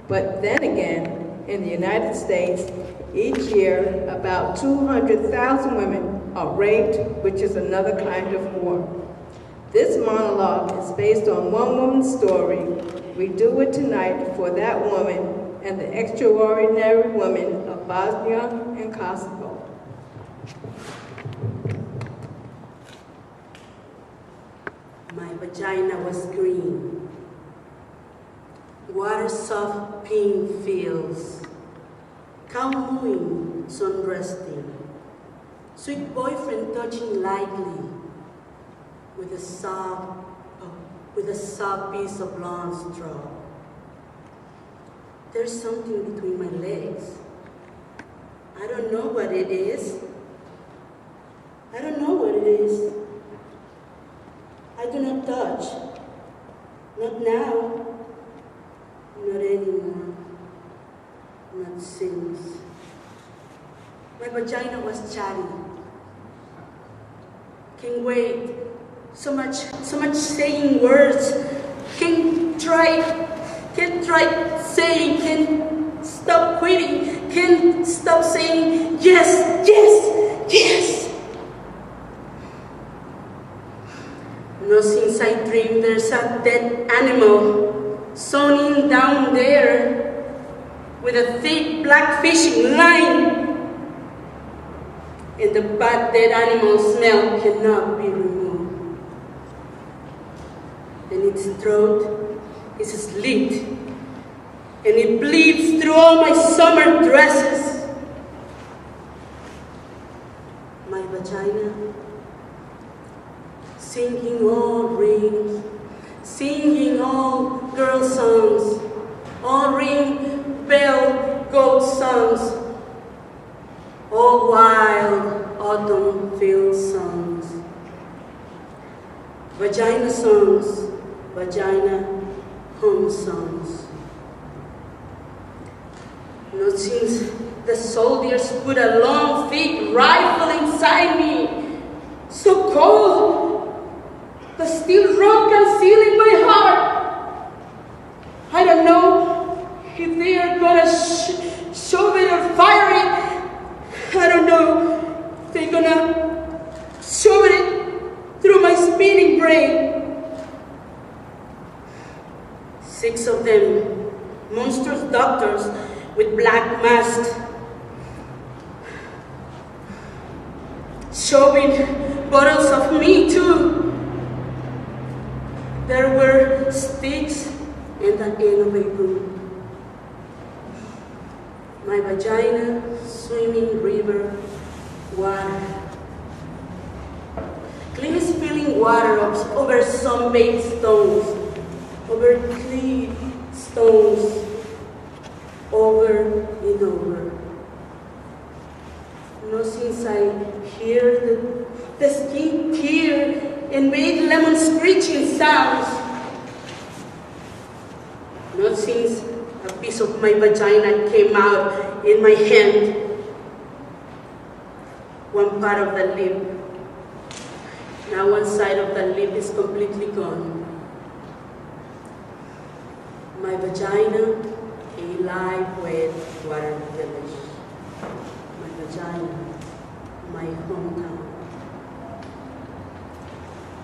but then again, in the United States, each year about 200,000 women are raped, which is another kind of war. This monologue is based on one woman's story. We do it tonight for that woman and the extraordinary women of Bosnia and Kosovo. My vagina was green. Water soft pink fields. Cow mooing, sun resting. Sweet boyfriend touching lightly with a soft piece of blonde straw. There's something between my legs. I don't know what it is. I don't know what it is. I do not touch. Not now. Not anymore. Not since. My vagina was chatty. Can't wait. So much saying words. Can't try saying, can't stop quitting, can't stop saying yes, yes, yes. No, since I dream there's a dead animal sewn in down there with a thick black fishing line. And the bad dead animal smell cannot be removed. And its throat is slit, and it bleeds through all my summer dresses. My vagina, singing all rings, singing all girl songs, all ring bell goat songs, all wild autumn field songs. Vagina songs, vagina home songs. Not since the soldiers put a long, thick rifle inside me, so cold, but still rock concealed in my heart. I don't know if they are gonna shove it or fire it. I don't know if they're gonna shove it through my spinning brain. 6 of them, monstrous doctors with black masks, shoving bottles of me too. There were sticks and the end of a broom. My vagina, swimming river, water. Clean spilling water over sun-baked stones, over clean stones, over and over. No, since I hear the skin tear and made lemon screeching sounds. Not since a piece of my vagina came out in my hand. One part of the lip. Now one side of the lip is completely gone. My vagina, a live wet water village. My vagina, my hometown.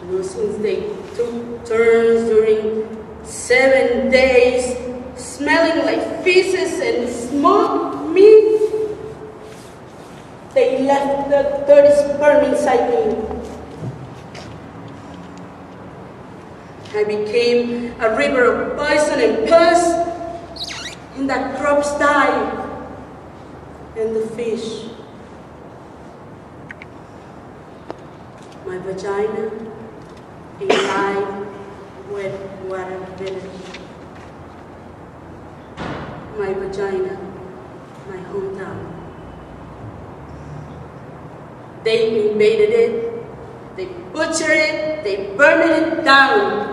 You know, since they took turns during 7 days, smelling like feces and smoked meat, they left the dirty sperm inside me. I became a river of poison and pus, and the crops died, and the fish. My vagina, a live, wet water village. My vagina, my hometown. They invaded it, they butchered it, they burned it down.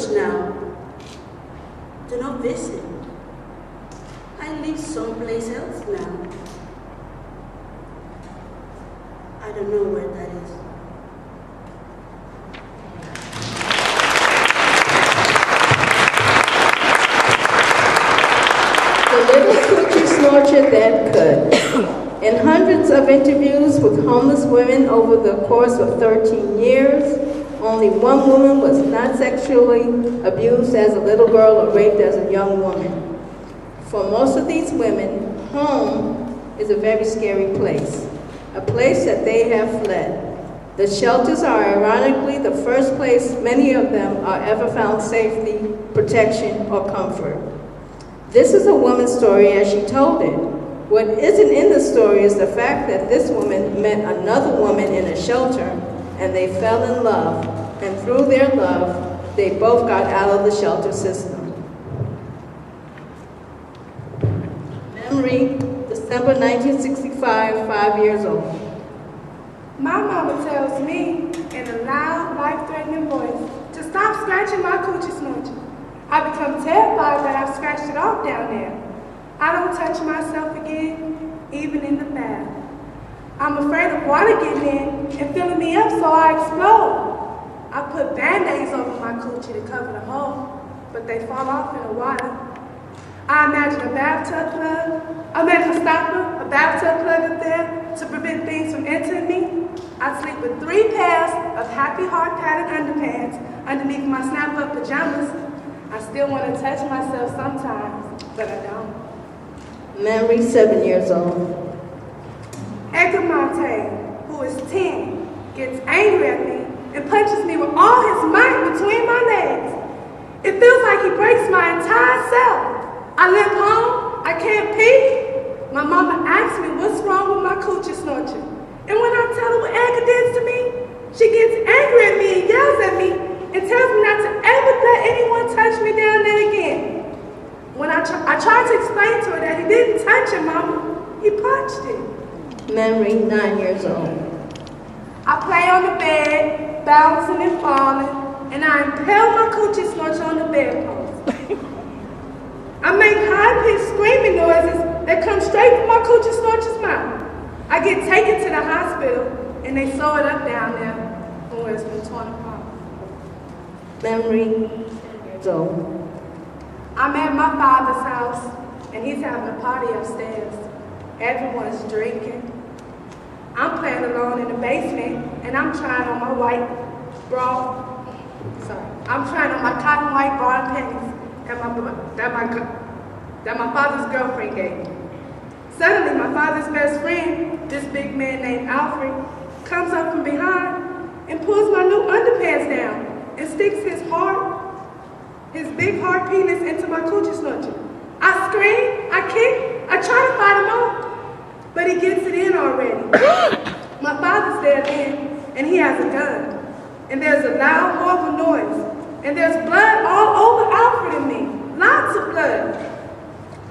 church now. Do not visit. I live someplace else now. I don't know where that is. The little coochie snorcher that could. In hundreds of interviews with homeless women over the course of 13 years, only one woman was not sexually abused as a little girl or raped as a young woman. For most of these women, home is a very scary place, a place that they have fled. The shelters are ironically the first place many of them are ever found safety, protection, or comfort. This is a woman's story as she told it. What isn't in the story is the fact that this woman met another woman in a shelter and they fell in love, and through their love, they both got out of the shelter system. Memory, December 1965, 5 years old. My mama tells me in a loud, life-threatening voice to stop scratching my coochie snorcher. I become terrified that I've scratched it off down there. I don't touch myself again, even in the bath. I'm afraid of water getting in and filling me up so I explode. I put Band-Aids over my coochie to cover the hole, but they fall off in the water. I imagine a bathtub plug, a bathtub plug up there to prevent things from entering me. I sleep with 3 pairs of happy heart pattern underpants underneath my snap-up pajamas. I still want to touch myself sometimes, but I don't. Memory, 7 years old. Edgar Monte, who is 10, gets angry at me and punches me with all his might between my legs. It feels like he breaks my entire self. I limp home, I can't pee. My mama asks me what's wrong with my coochie snorcher. And when I tell her what Edgar did to me, she gets angry at me and yells at me and tells me not to ever let anyone touch me down there again. When I tried to explain to her that he didn't touch it, Mama, he punched it. Memory, 9 years old. I play on the bed, bouncing and falling, and I impale my coochie snorcher on the bedpost. I make high-pitched screaming noises that come straight from my coochie snorcher's mouth. I get taken to the hospital, and they sew it up down there from where it's been torn apart. Memory, 10 years old. I'm at my father's house, and he's having a party upstairs. Everyone's drinking. I'm playing alone in the basement, and I'm trying on my I'm trying on my cotton white bra and panties that my father's girlfriend gave me. Suddenly, my father's best friend, this big man named Alfred, comes up from behind and pulls my new underpants down and sticks his big hard penis into my coochie snorcher. I scream, I kick, I try to fight him off, but he gets it in already. My father's there then, and he has a gun. And there's a loud, horrible noise. And there's blood all over Alfred and me. Lots of blood.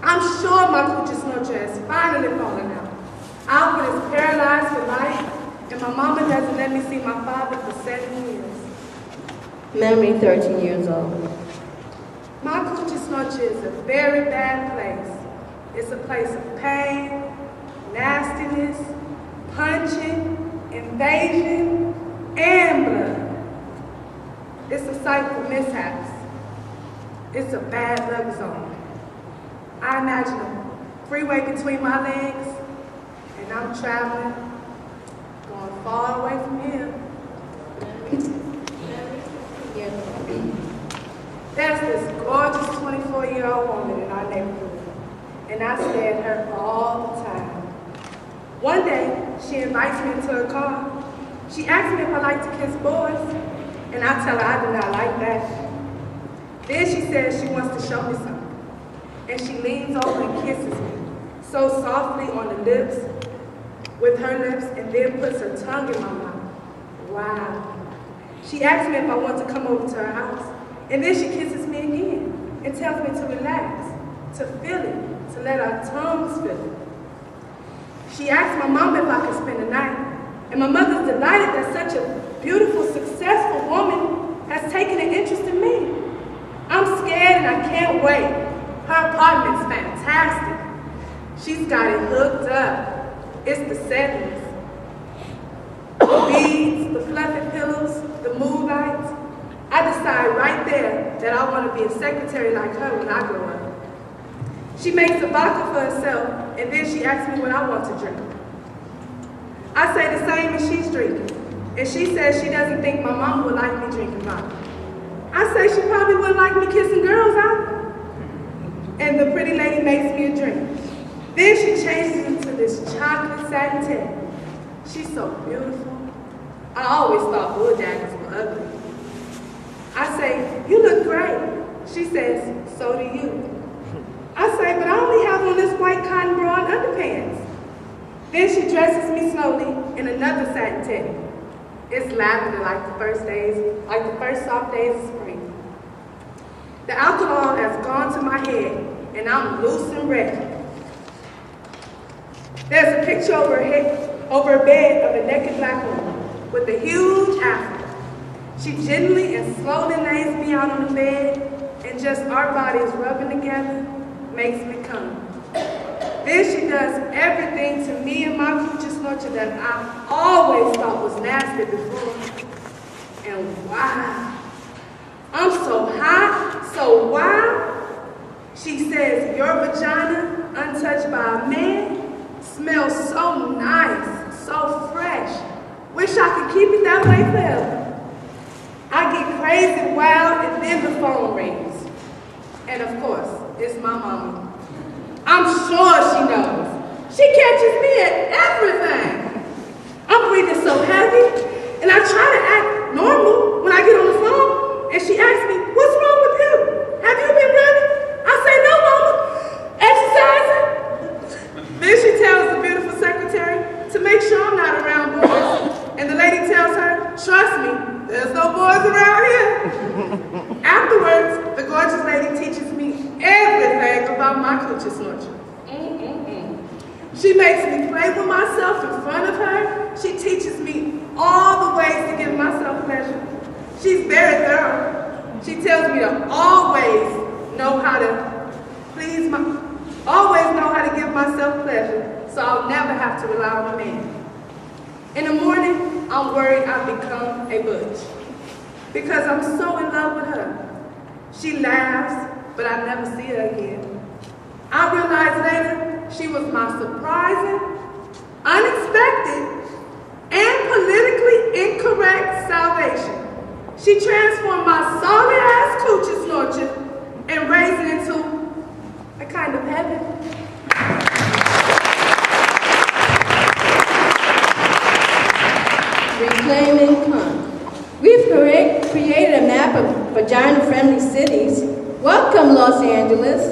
I'm sure my coochie snorcher has finally fallen out. Alfred is paralyzed for life, and my mama doesn't let me see my father for 7 years. Memory, 13 years old. My coochie snorcher is a very bad place. It's a place of pain, nastiness, punching, invasion, and blood. It's a site for mishaps. It's a bad luck zone. I imagine a freeway between my legs, and I'm traveling, going far away from here. There's this gorgeous 24-year-old woman in our neighborhood, and I stare at her all the time. One day, she invites me into her car. She asks me if I like to kiss boys, and I tell her I do not like that. Then she says she wants to show me something, and she leans over and kisses me, so softly on the lips, with her lips, and then puts her tongue in my mouth. Wow. She asks me if I want to come over to her house, and then she kisses me again and tells me to relax, to feel it, to let our tongues feel it. She asked my mom if I could spend the night, and my mother's delighted that such a beautiful, successful woman has taken an interest in me. can't wait. Her apartment's fantastic. She's got it hooked up. It's the 70s. The beads, the fluffy pillows, the mood lights. I decide right there that I want to be a secretary like her when I grow up. She makes a vodka for herself, and then she asks me what I want to drink. I say the same as she's drinking, and she says she doesn't think my mom would like me drinking vodka. I say she probably wouldn't like me kissing girls either. And the pretty lady makes me a drink. Then she changes into this chocolate satin teddy. She's so beautiful. I always thought bulldaggers were ugly. I say, you look great. She says, so do you. I say, but I only have on this white cotton bra and underpants. Then she dresses me slowly in another satin teddy. It's lavender like the first soft days of spring. The alcohol has gone to my head, and I'm loose and ready. There's a picture over a bed of a naked black woman with a huge afro. She gently and slowly lays me out on the bed, and just our bodies rubbing together makes me come. Then she does everything to me and my coochie snorcher that I always thought was nasty before. And wow, I'm so hot, so wow. She says, your vagina, untouched by a man, smells so nice, so fresh. Wish I could keep it that way forever. I get crazy, wild, and then the phone rings. And of course, it's my mama. I'm sure she knows. She catches me at everything. I'm breathing so heavy, and I try to act normal when I get on the phone, and she asks me, what's wrong with you? Have you been running? I say, no, mama, exercising. Then she tells the beautiful secretary to make sure I'm not around boys, and the lady tells her, trust me, there's no boys around here. Afterwards, the gorgeous lady teaches me everything about my coochie snorcher. She makes me play with myself in front of her. She teaches me all the ways to give myself pleasure. She's very thorough. She tells me to always know how to give myself pleasure, so I'll never have to rely on a man. In the morning, I'm worried I've become a butch because I'm so in love with her. She laughs, but I never see her again. I realized later she was my surprising, unexpected, and politically incorrect salvation. She transformed my sorry-ass coochie snorcher and raised it into a kind of heaven. Reclaiming cunt. We've created a map of vagina-friendly cities. Welcome, Los Angeles.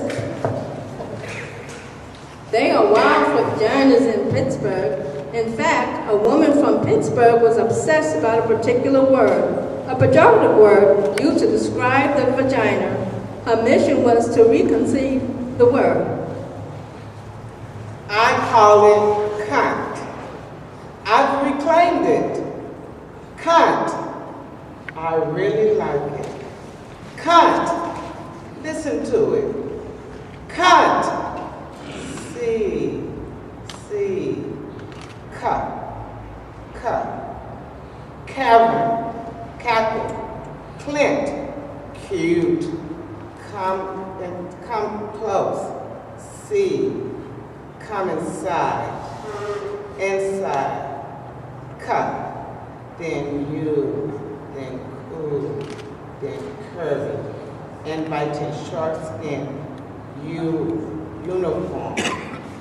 They are wild for vaginas in Pittsburgh. In fact, a woman from Pittsburgh was obsessed about a particular word, a pejorative word used to describe the vagina. Her mission was to reconceive the word. I call it cunt. I've reclaimed it. Cunt. I really like it. Cunt. Listen to it. Cunt. C. Cut. Cavern. Cackle. Clint. Cute. Come close. C. Come inside. Inside. Cut. Then you. Then cool. Then curvy. Inviting short skin. Uniform.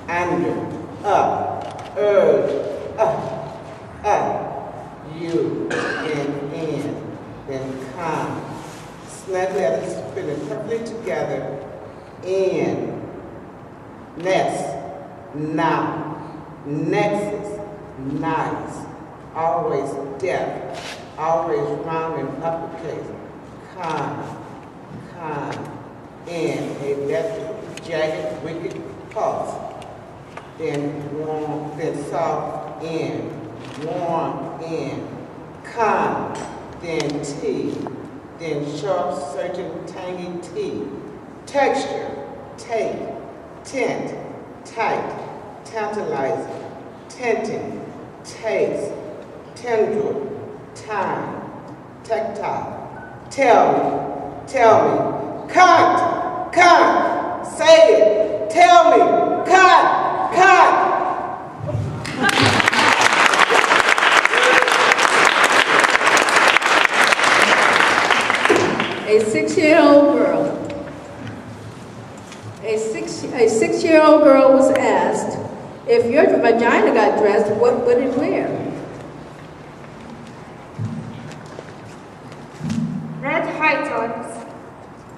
Under. Up. Urge. Up. You. Then in. Then come. Snugly at the spinning perfectly together. In. Nest. Now. Nexus. Nice. Always deaf. Always round and uppercase. Con. In. A death, jagged, wicked pulse. Then warm, then soft in. Warm in. Con. Then T. Then sharp, searching, tangy T. texture, tape, tint, tight, tantalizing, tinting, taste, tendril, time, tactile. Tell me, cunt, say it, tell me, cunt. A six-year-old girl was asked, if your vagina got dressed, what would it wear? Red high tops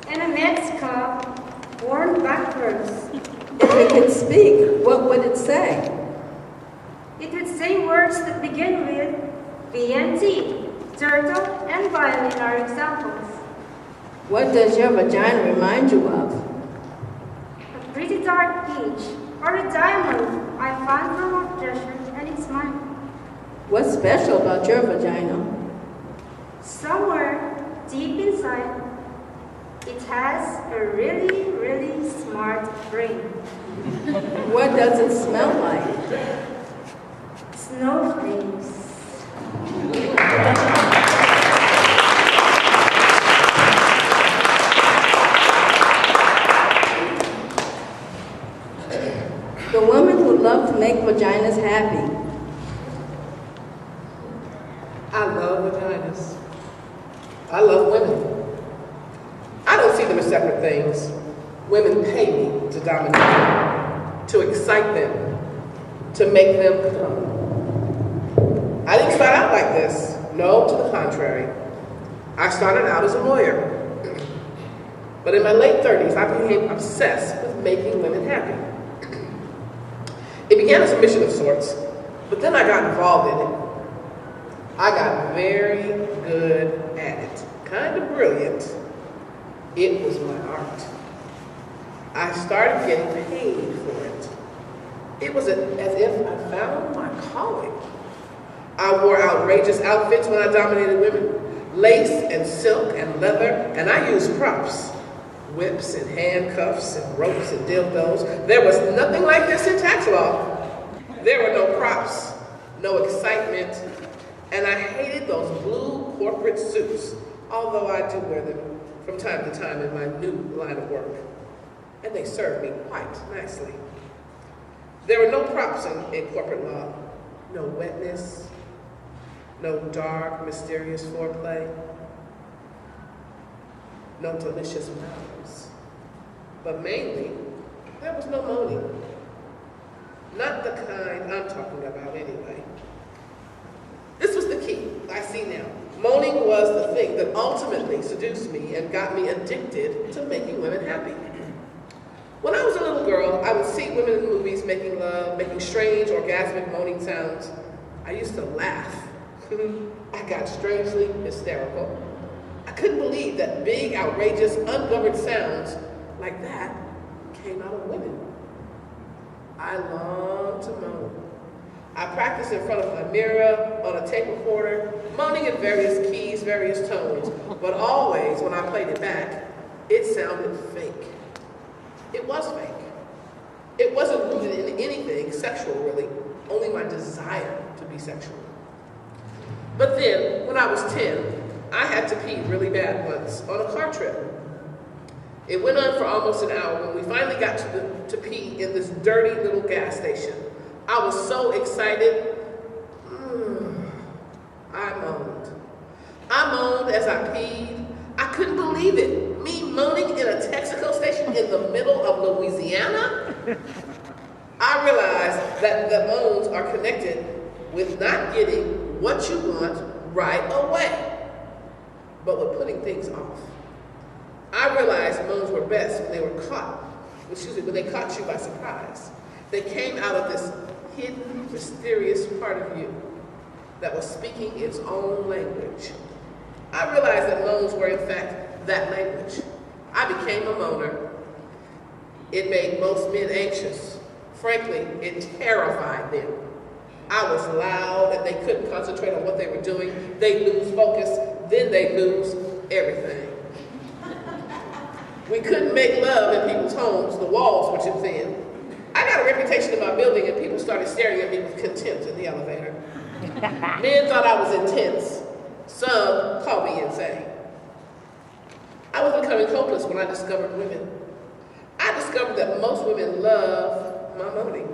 and a mid scarf worn backwards. If it could speak, what would it say? It would say words that begin with VNT, turtle, and violin are examples. What does your vagina remind you of? A pretty dark peach or a diamond I found from a treasure, and it's mine. What's special about your vagina? Somewhere deep inside, it has a really, really smart brain. What does it smell like? Snowflakes. The women who love to make vaginas happy. I love vaginas. I love women. I don't see them as separate things. Women pay me to dominate them, to excite them, to make them come. I didn't start out like this. No, to the contrary. I started out as a lawyer. But in my late 30s, I became obsessed with making women happy. It began as a mission of sorts, but then I got involved in it. I got very good at it, kind of brilliant. It was my art. I started getting paid for it. It was as if I found my calling. I wore outrageous outfits when I dominated women, lace and silk and leather, and I used props. Whips and handcuffs and ropes and dildos. There was nothing like this in tax law. There were no props, no excitement, and I hated those blue corporate suits, although I do wear them from time to time in my new line of work. And they served me quite nicely. There were no props in corporate law. No wetness, no dark, mysterious foreplay, no delicious mouths. But mainly, there was no moaning. Not the kind I'm talking about anyway. This was the key, I see now. Moaning was the thing that ultimately seduced me and got me addicted to making women happy. When I was a little girl, I would see women in movies making love, making strange orgasmic moaning sounds. I used to laugh. I got strangely hysterical. I couldn't believe that big, outrageous, ungoverned sounds like that came out of women. I longed to moan. I practiced in front of my mirror, on a tape recorder, moaning in various keys, various tones, but always, when I played it back, it sounded fake. It was fake. It wasn't rooted in anything sexual, really, only my desire to be sexual. But then, when I was 10, I had to pee really bad once on a car trip. It went on for almost an hour when we finally got to pee in this dirty little gas station. I was so excited. I moaned. I moaned as I peed. I couldn't believe it. Me moaning in a Texaco station in the middle of Louisiana? I realized that the moans are connected with not getting what you want right away, but with putting things off. I realized moans were best when they were caught, when they caught you by surprise. They came out of this hidden, mysterious part of you that was speaking its own language. I realized that moans were, in fact, that language. I became a moaner. It made most men anxious. Frankly, it terrified them. I was loud and they couldn't concentrate on what they were doing. They'd lose focus, then they'd lose everything. We couldn't make love in people's homes. The walls were too thin. I got a reputation in my building and people started staring at me with contempt in the elevator. Men thought I was intense. Some called me insane. I was becoming hopeless when I discovered women. I discovered that most women love my moaning.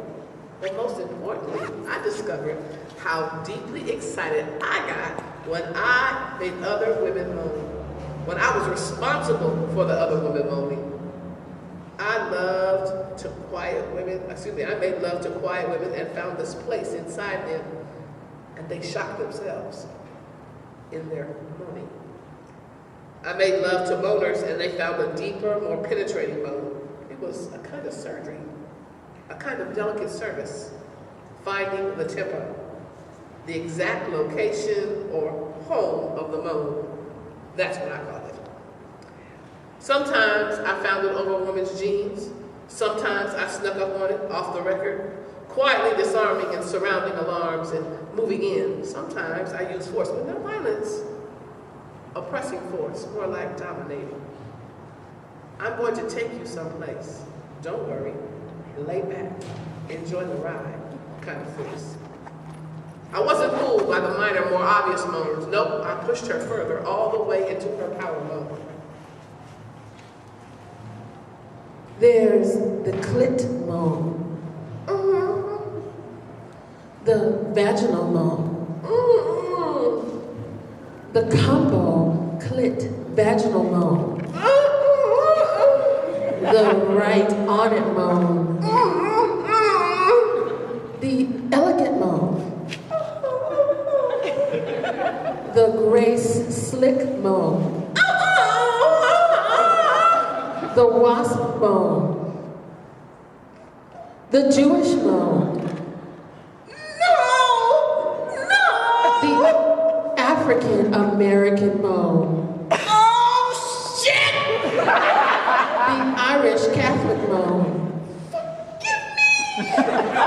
But most importantly, I discovered how deeply excited I got when I made other women moan. When I was responsible for the other women moaning. I made love to quiet women and found this place inside them, and they shocked themselves in their moaning. I made love to moaners, and they found a deeper, more penetrating moan. It was a kind of surgery, a kind of delicate service, finding the tempo, the exact location or home of the moan. That's what I call it. Sometimes I found it over a woman's jeans. Sometimes I snuck up on it off the record, quietly disarming and surrounding alarms and moving in. Sometimes I use force, but not violence. Oppressing force, more like dominating. I'm going to take you someplace. Don't worry. Lay back. Enjoy the ride. Kind of force. I wasn't fooled by the minor, more obvious moans. Nope, I pushed her further, all the way into her power mode. There's the clit moan, the vaginal moan, the combo clit vaginal moan, the right on it moan, the elegant moan, the grace slick moan, the wasp moan, the Jewish moan, the African American moan, the Irish Catholic moan,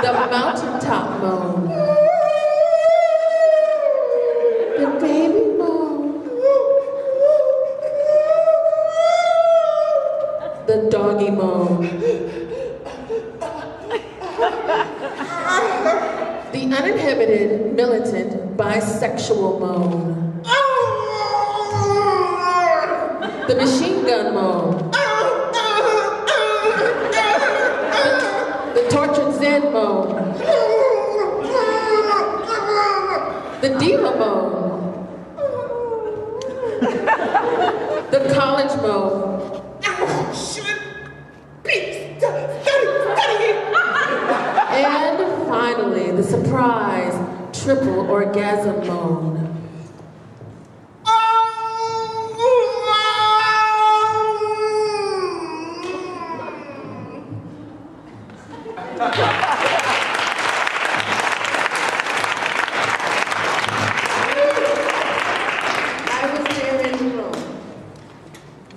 the mountaintop moan, the baby moan, the doggy moan, the uninhibited, militant, bisexual moan, the machine gun moan, the tortured Zen moan, the diva moan, the college moan, and finally, the surprise triple orgasm moan. I was there in the room.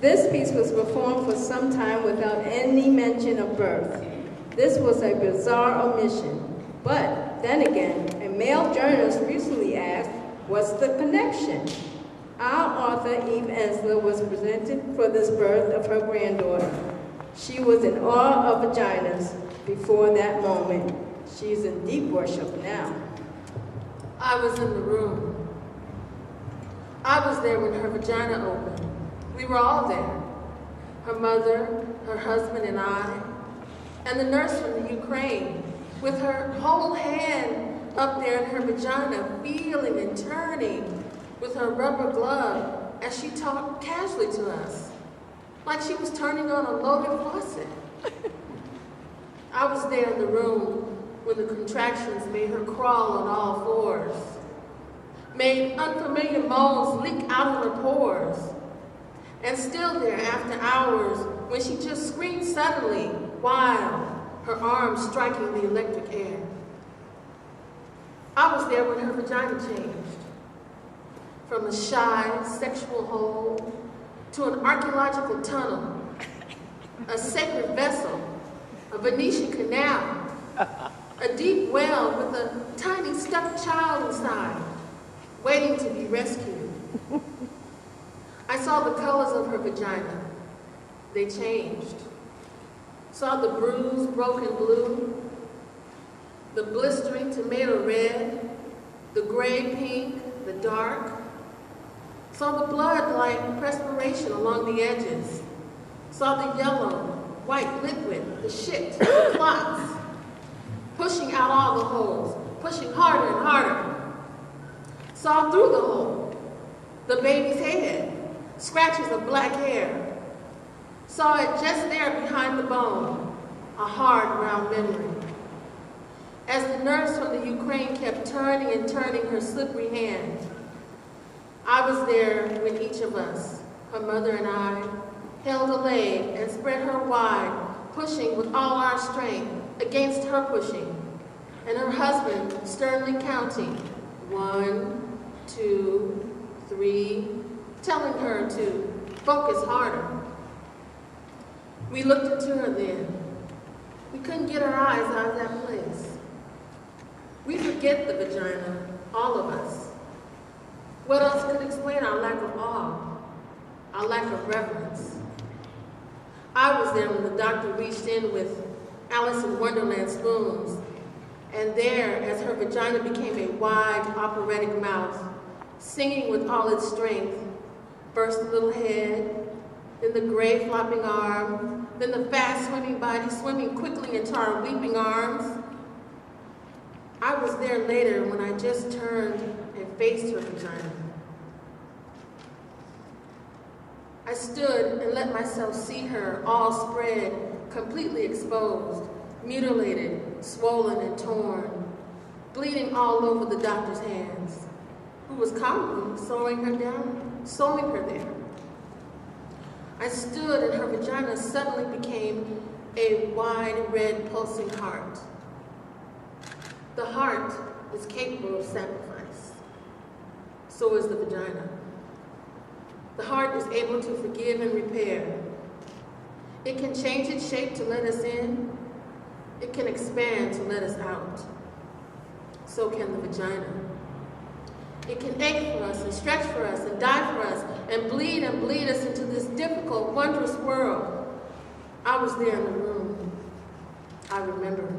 This piece was performed for some time without any mention of birth. This was a bizarre omission. But then again, a male journalist recently asked, what's the connection? Our author, Eve Ensler, was presented for this birth of her granddaughter. She was in awe of vaginas before that moment. She's in deep worship now. I was in the room. I was there when her vagina opened. We were all there. Her mother, her husband, and I, and the nurse from the Ukraine, with her whole hand up there in her vagina, feeling and turning with her rubber glove as she talked casually to us, like she was turning on a loaded faucet. I was there in the room when the contractions made her crawl on all fours, made unfamiliar moans leak out of her pores, and still there after hours when she just screamed suddenly while her arms striking the electric air. I was there when her vagina changed from a shy sexual hole to an archaeological tunnel, a sacred vessel, a Venetian canal, a deep well with a tiny stuffed child inside, waiting to be rescued. I saw the colors of her vagina, they changed. Saw the bruised, broken blue, the blistering tomato red, the gray pink, the dark. Saw the blood like perspiration along the edges. Saw the yellow, white liquid, the shit, the clots, pushing out all the holes, pushing harder and harder. Saw through the hole, the baby's head, scratches of black hair. Saw it just there behind the bone, a hard, round memory. As the nurse from the Ukraine kept turning and turning her slippery hand, I was there when each of us, her mother and I, held a leg and spread her wide, pushing with all our strength against her pushing, and her husband sternly counting, 1, 2, 3, telling her to focus harder. We looked into her then. We couldn't get our eyes out of that place. We forget the vagina, all of us. What else could explain our lack of awe, our lack of reverence? I was there when the doctor reached in with Alice in Wonderland spoons, and there, as her vagina became a wide, operatic mouth, singing with all its strength, first the little head, then the gray flopping arm, then the fast swimming body swimming quickly into our weeping arms. I was there later when I just turned and faced her vagina. I stood and let myself see her all spread, completely exposed, mutilated, swollen and torn, bleeding all over the doctor's hands, who was calmly sewing her down, sewing her there. I stood and her vagina suddenly became a wide, red, pulsing heart. The heart is capable of sacrifice. So is the vagina. The heart is able to forgive and repair. It can change its shape to let us in. It can expand to let us out. So can the vagina. It can ache for us and stretch for us and die for us and bleed us into this difficult, wondrous world. I was there in the room. I remember.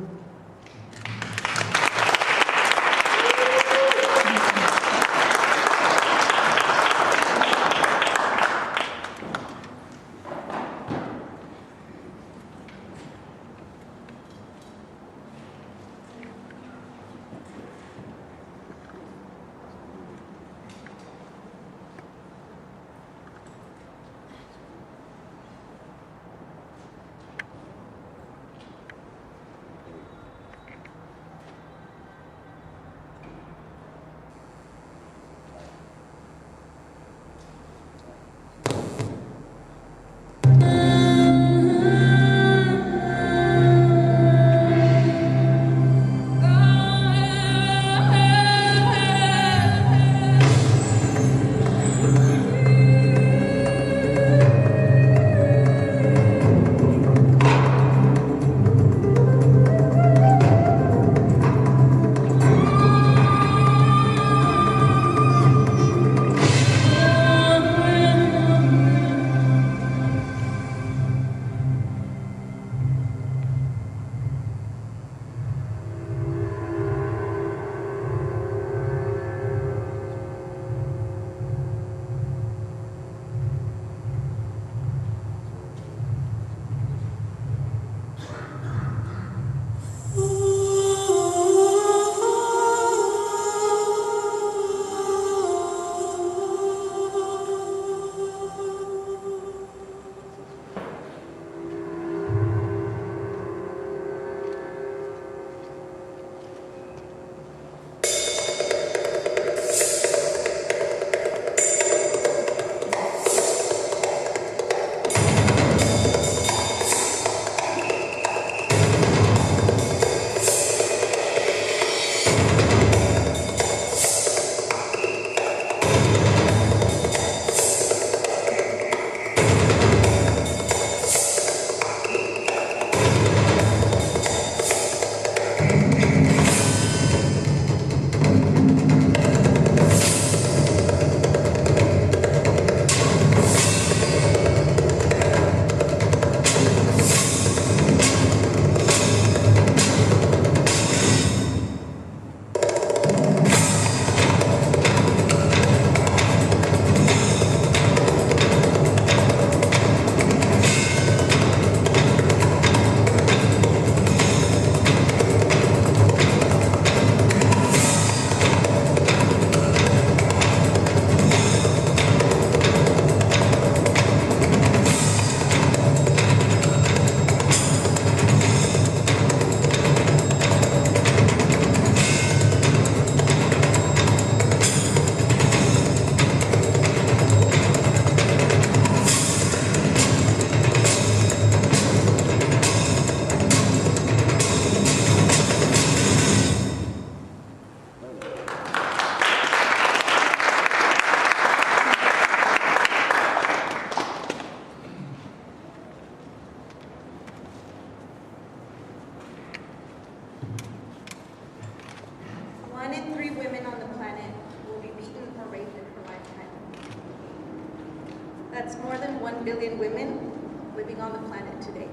That's more than 1 billion women living on the planet today.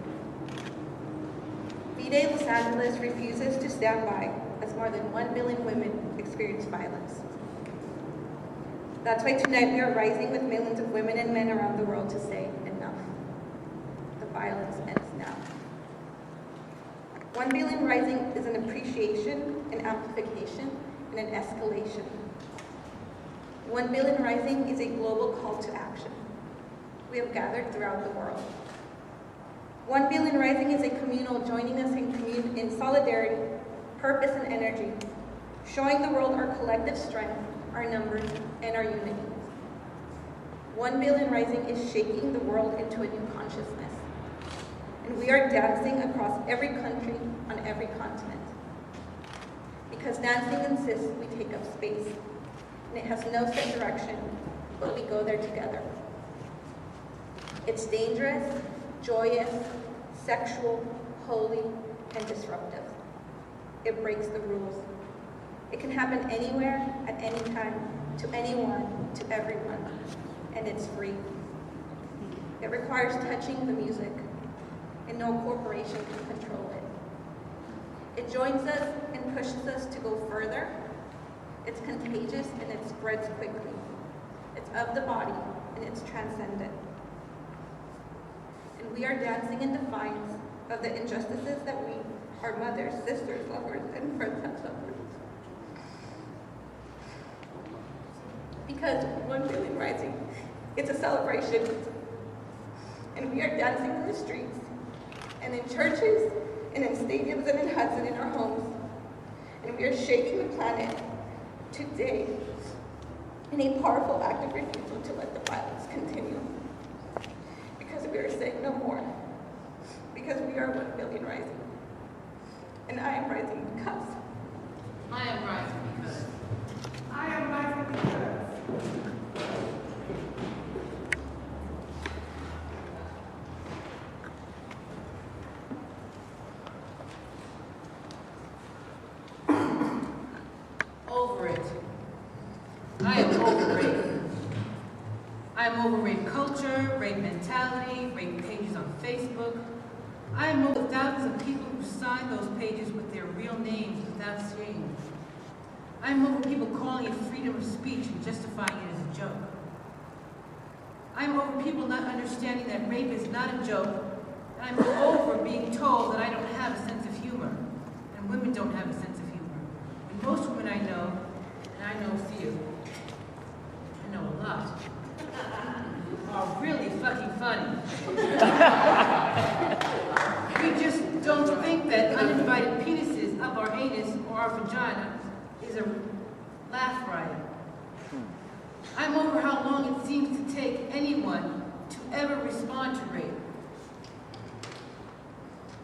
V-Day Los Angeles refuses to stand by as more than 1 million women experience violence. That's why tonight we are rising with millions of women and men around the world to say enough. The violence ends now. 1 billion rising is an appreciation, an amplification, and an escalation. 1 billion rising is a global call to action. We have gathered throughout the world. 1 billion rising is a communal joining us in solidarity, purpose, and energy, showing the world our collective strength, our numbers, and our unity. 1 billion rising is shaking the world into a new consciousness. And we are dancing across every country, on every continent. Because dancing insists we take up space, and it has no set direction, but we go there together. It's dangerous, joyous, sexual, holy, and disruptive. It breaks the rules. It can happen anywhere, at any time, to anyone, to everyone, and it's free. It requires touching the music, and no corporation can control it. It joins us and pushes us to go further. It's contagious and it spreads quickly. It's of the body and it's transcendent. And we are dancing in defiance of the injustices that we, our mothers, sisters, lovers, and friends have suffered. Because 1 billion rising, it's a celebration. And we are dancing in the streets, and in churches, and in stadiums, and in huts, and in our homes. And we are shaking the planet today in a powerful act of refusal to let the violence continue. Because we are saying no more. Because we are 1 billion rising. And I am rising because. I am rising because. I am rising because. Over it. I am over rape. I am over rape culture, rape mentality, rape pages on Facebook. I am over thousands of people who sign those pages with their real names without shame. I am over people calling it freedom of speech and justifying it as a joke. I am over people not understanding that rape is not a joke. And I'm over being told that I don't have a sense of humor, and women don't have a sense of humor. And most women I know, and I know a few, I know a lot, are really fucking funny. We just don't think that uninvited penises up our anus or our vagina is a laugh riot. I'm over how long it seems to take anyone to ever respond to rape.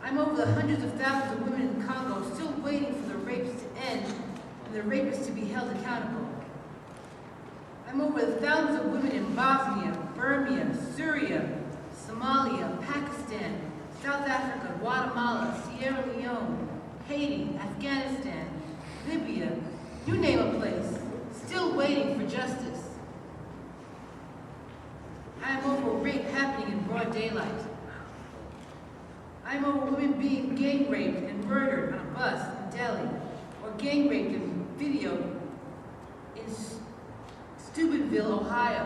I'm over the hundreds of thousands of women in Congo still waiting for the rapes to end and the rapists to be held accountable. I'm over the thousands of women in Bosnia, Burma, Syria, Somalia, Pakistan, South Africa, Guatemala, Sierra Leone, Haiti, Afghanistan, Libya, you name a place, still waiting for justice. I am over rape happening in broad daylight. I am over women being gang raped and murdered on a bus in Delhi, or gang raped and videoed in Steubenville, Ohio.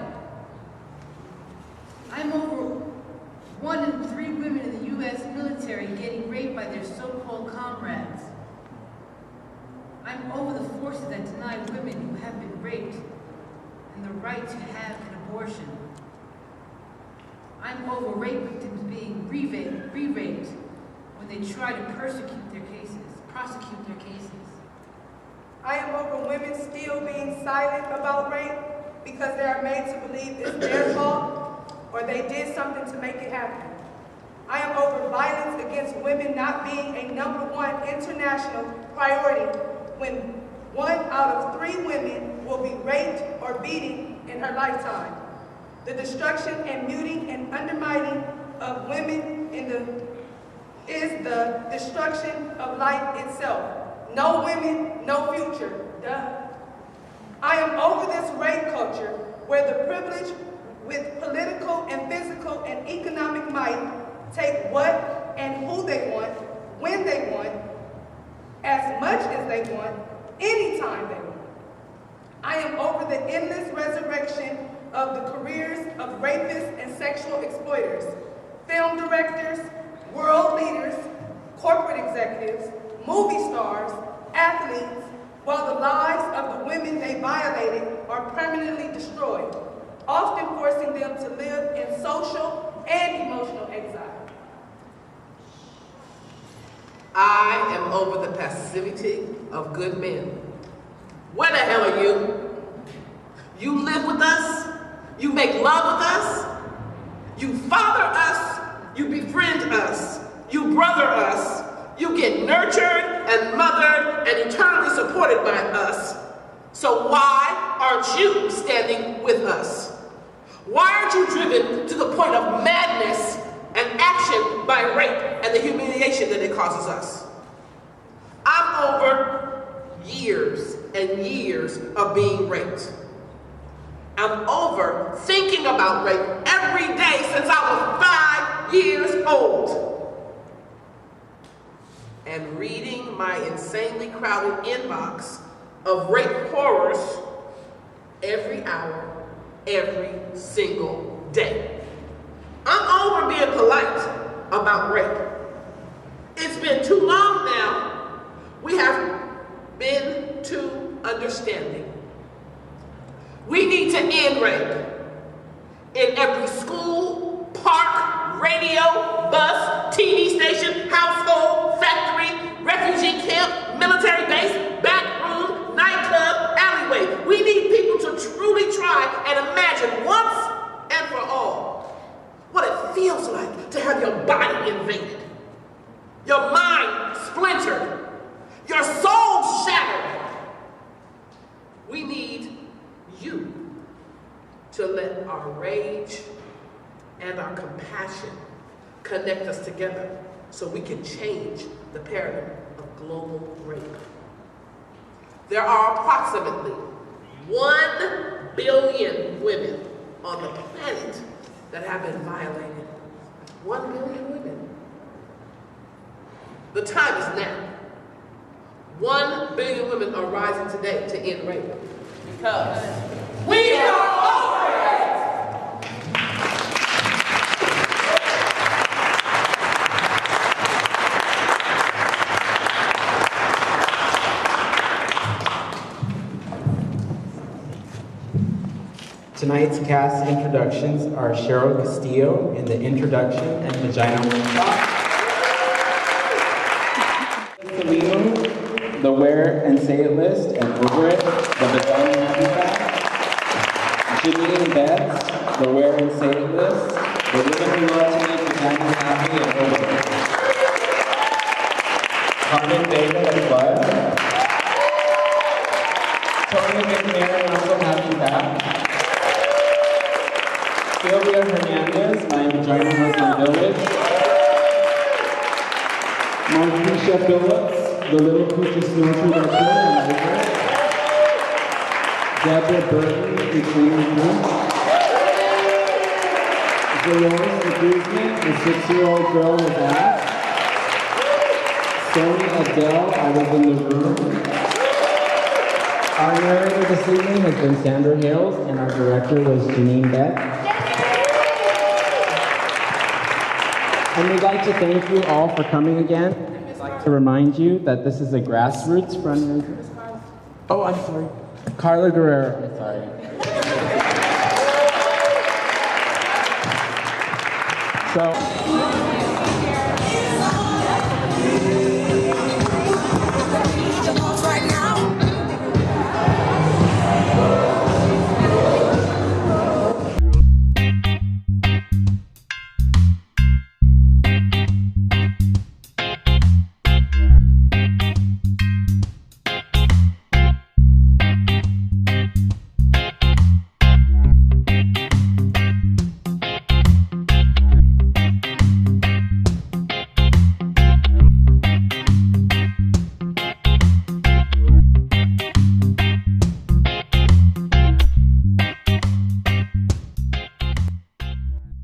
I'm over 1 in 3 women in the U.S. military getting raped by their so-called comrades. I'm over the forces that deny women who have been raped and the right to have an abortion. I'm over rape victims being re-raped when they try to prosecute their cases. I am over women still being silent about rape because they are made to believe it's their fault or they did something to make it happen. I am over violence against women not being a #1 international priority when 1 out of 3 women will be raped or beaten in her lifetime. The destruction and muting and undermining of women is the destruction of life itself. No women, no future. Duh. I am over this rape culture where the privileged with political of the careers of rapists and sexual exploiters, film directors, world leaders, corporate executives, movie stars, athletes, while the lives of the women they violated are permanently destroyed, often forcing them to live in social and emotional exile. I am over the passivity of good men. Where the hell are you? You live with us, you make love with us, you father us, you befriend us, you brother us, you get nurtured and mothered and eternally supported by us. So why aren't you standing with us? Why aren't you driven to the point of madness and action by rape and the humiliation that it causes us? I'm over years and years of being raped. I'm over thinking about rape every day since I was 5 years old. And reading my insanely crowded inbox of rape horrors every hour, every single day. I'm over being polite about rape. It's been too long now. We have been too understanding. We need to end rape. In every school, park, radio, bus, TV station, household, factory, refugee camp, military base, back room, nightclub, alleyway. We need people to truly try and imagine once and for all what it feels like to have your body invaded, your mind splintered, your soul shattered. We need you to let our rage and our compassion connect us together so we can change the paradigm of global rape. There are approximately 1 billion women on the planet that have been violated. 1 billion women. The time is now. 1 billion women are rising today to end rape because we are over it! Tonight's cast introductions are Cheryl Castillo in the introduction and Vagina Monologues, the Wear and Say It list and Over It, the Vagina Happy Fact, Janine Betts, the Wear and Say It list, the Women Who Love to Make Vagina Happy and Over It, Carmen Vega and Blood, Tony McNair, Not So Happy Fact, Sylvia Hernandez, My Vagina Muslim Village, Marquisha Phillips, The Little Coochie Snowshoe That Killed and Over. Deborah Burton, Between the Rooms. Dolores the Guzman, The 6-year-old Girl with Ass. Sony Adele, I Was in the Room. Our narrator this evening has been Sandra Hales, and our director was Janine Beck. And we'd like to thank you all for coming again. I'd like to remind you that this is a grassroots fundraiser. Oh, I'm sorry. Carla Guerrero, I'm sorry. So.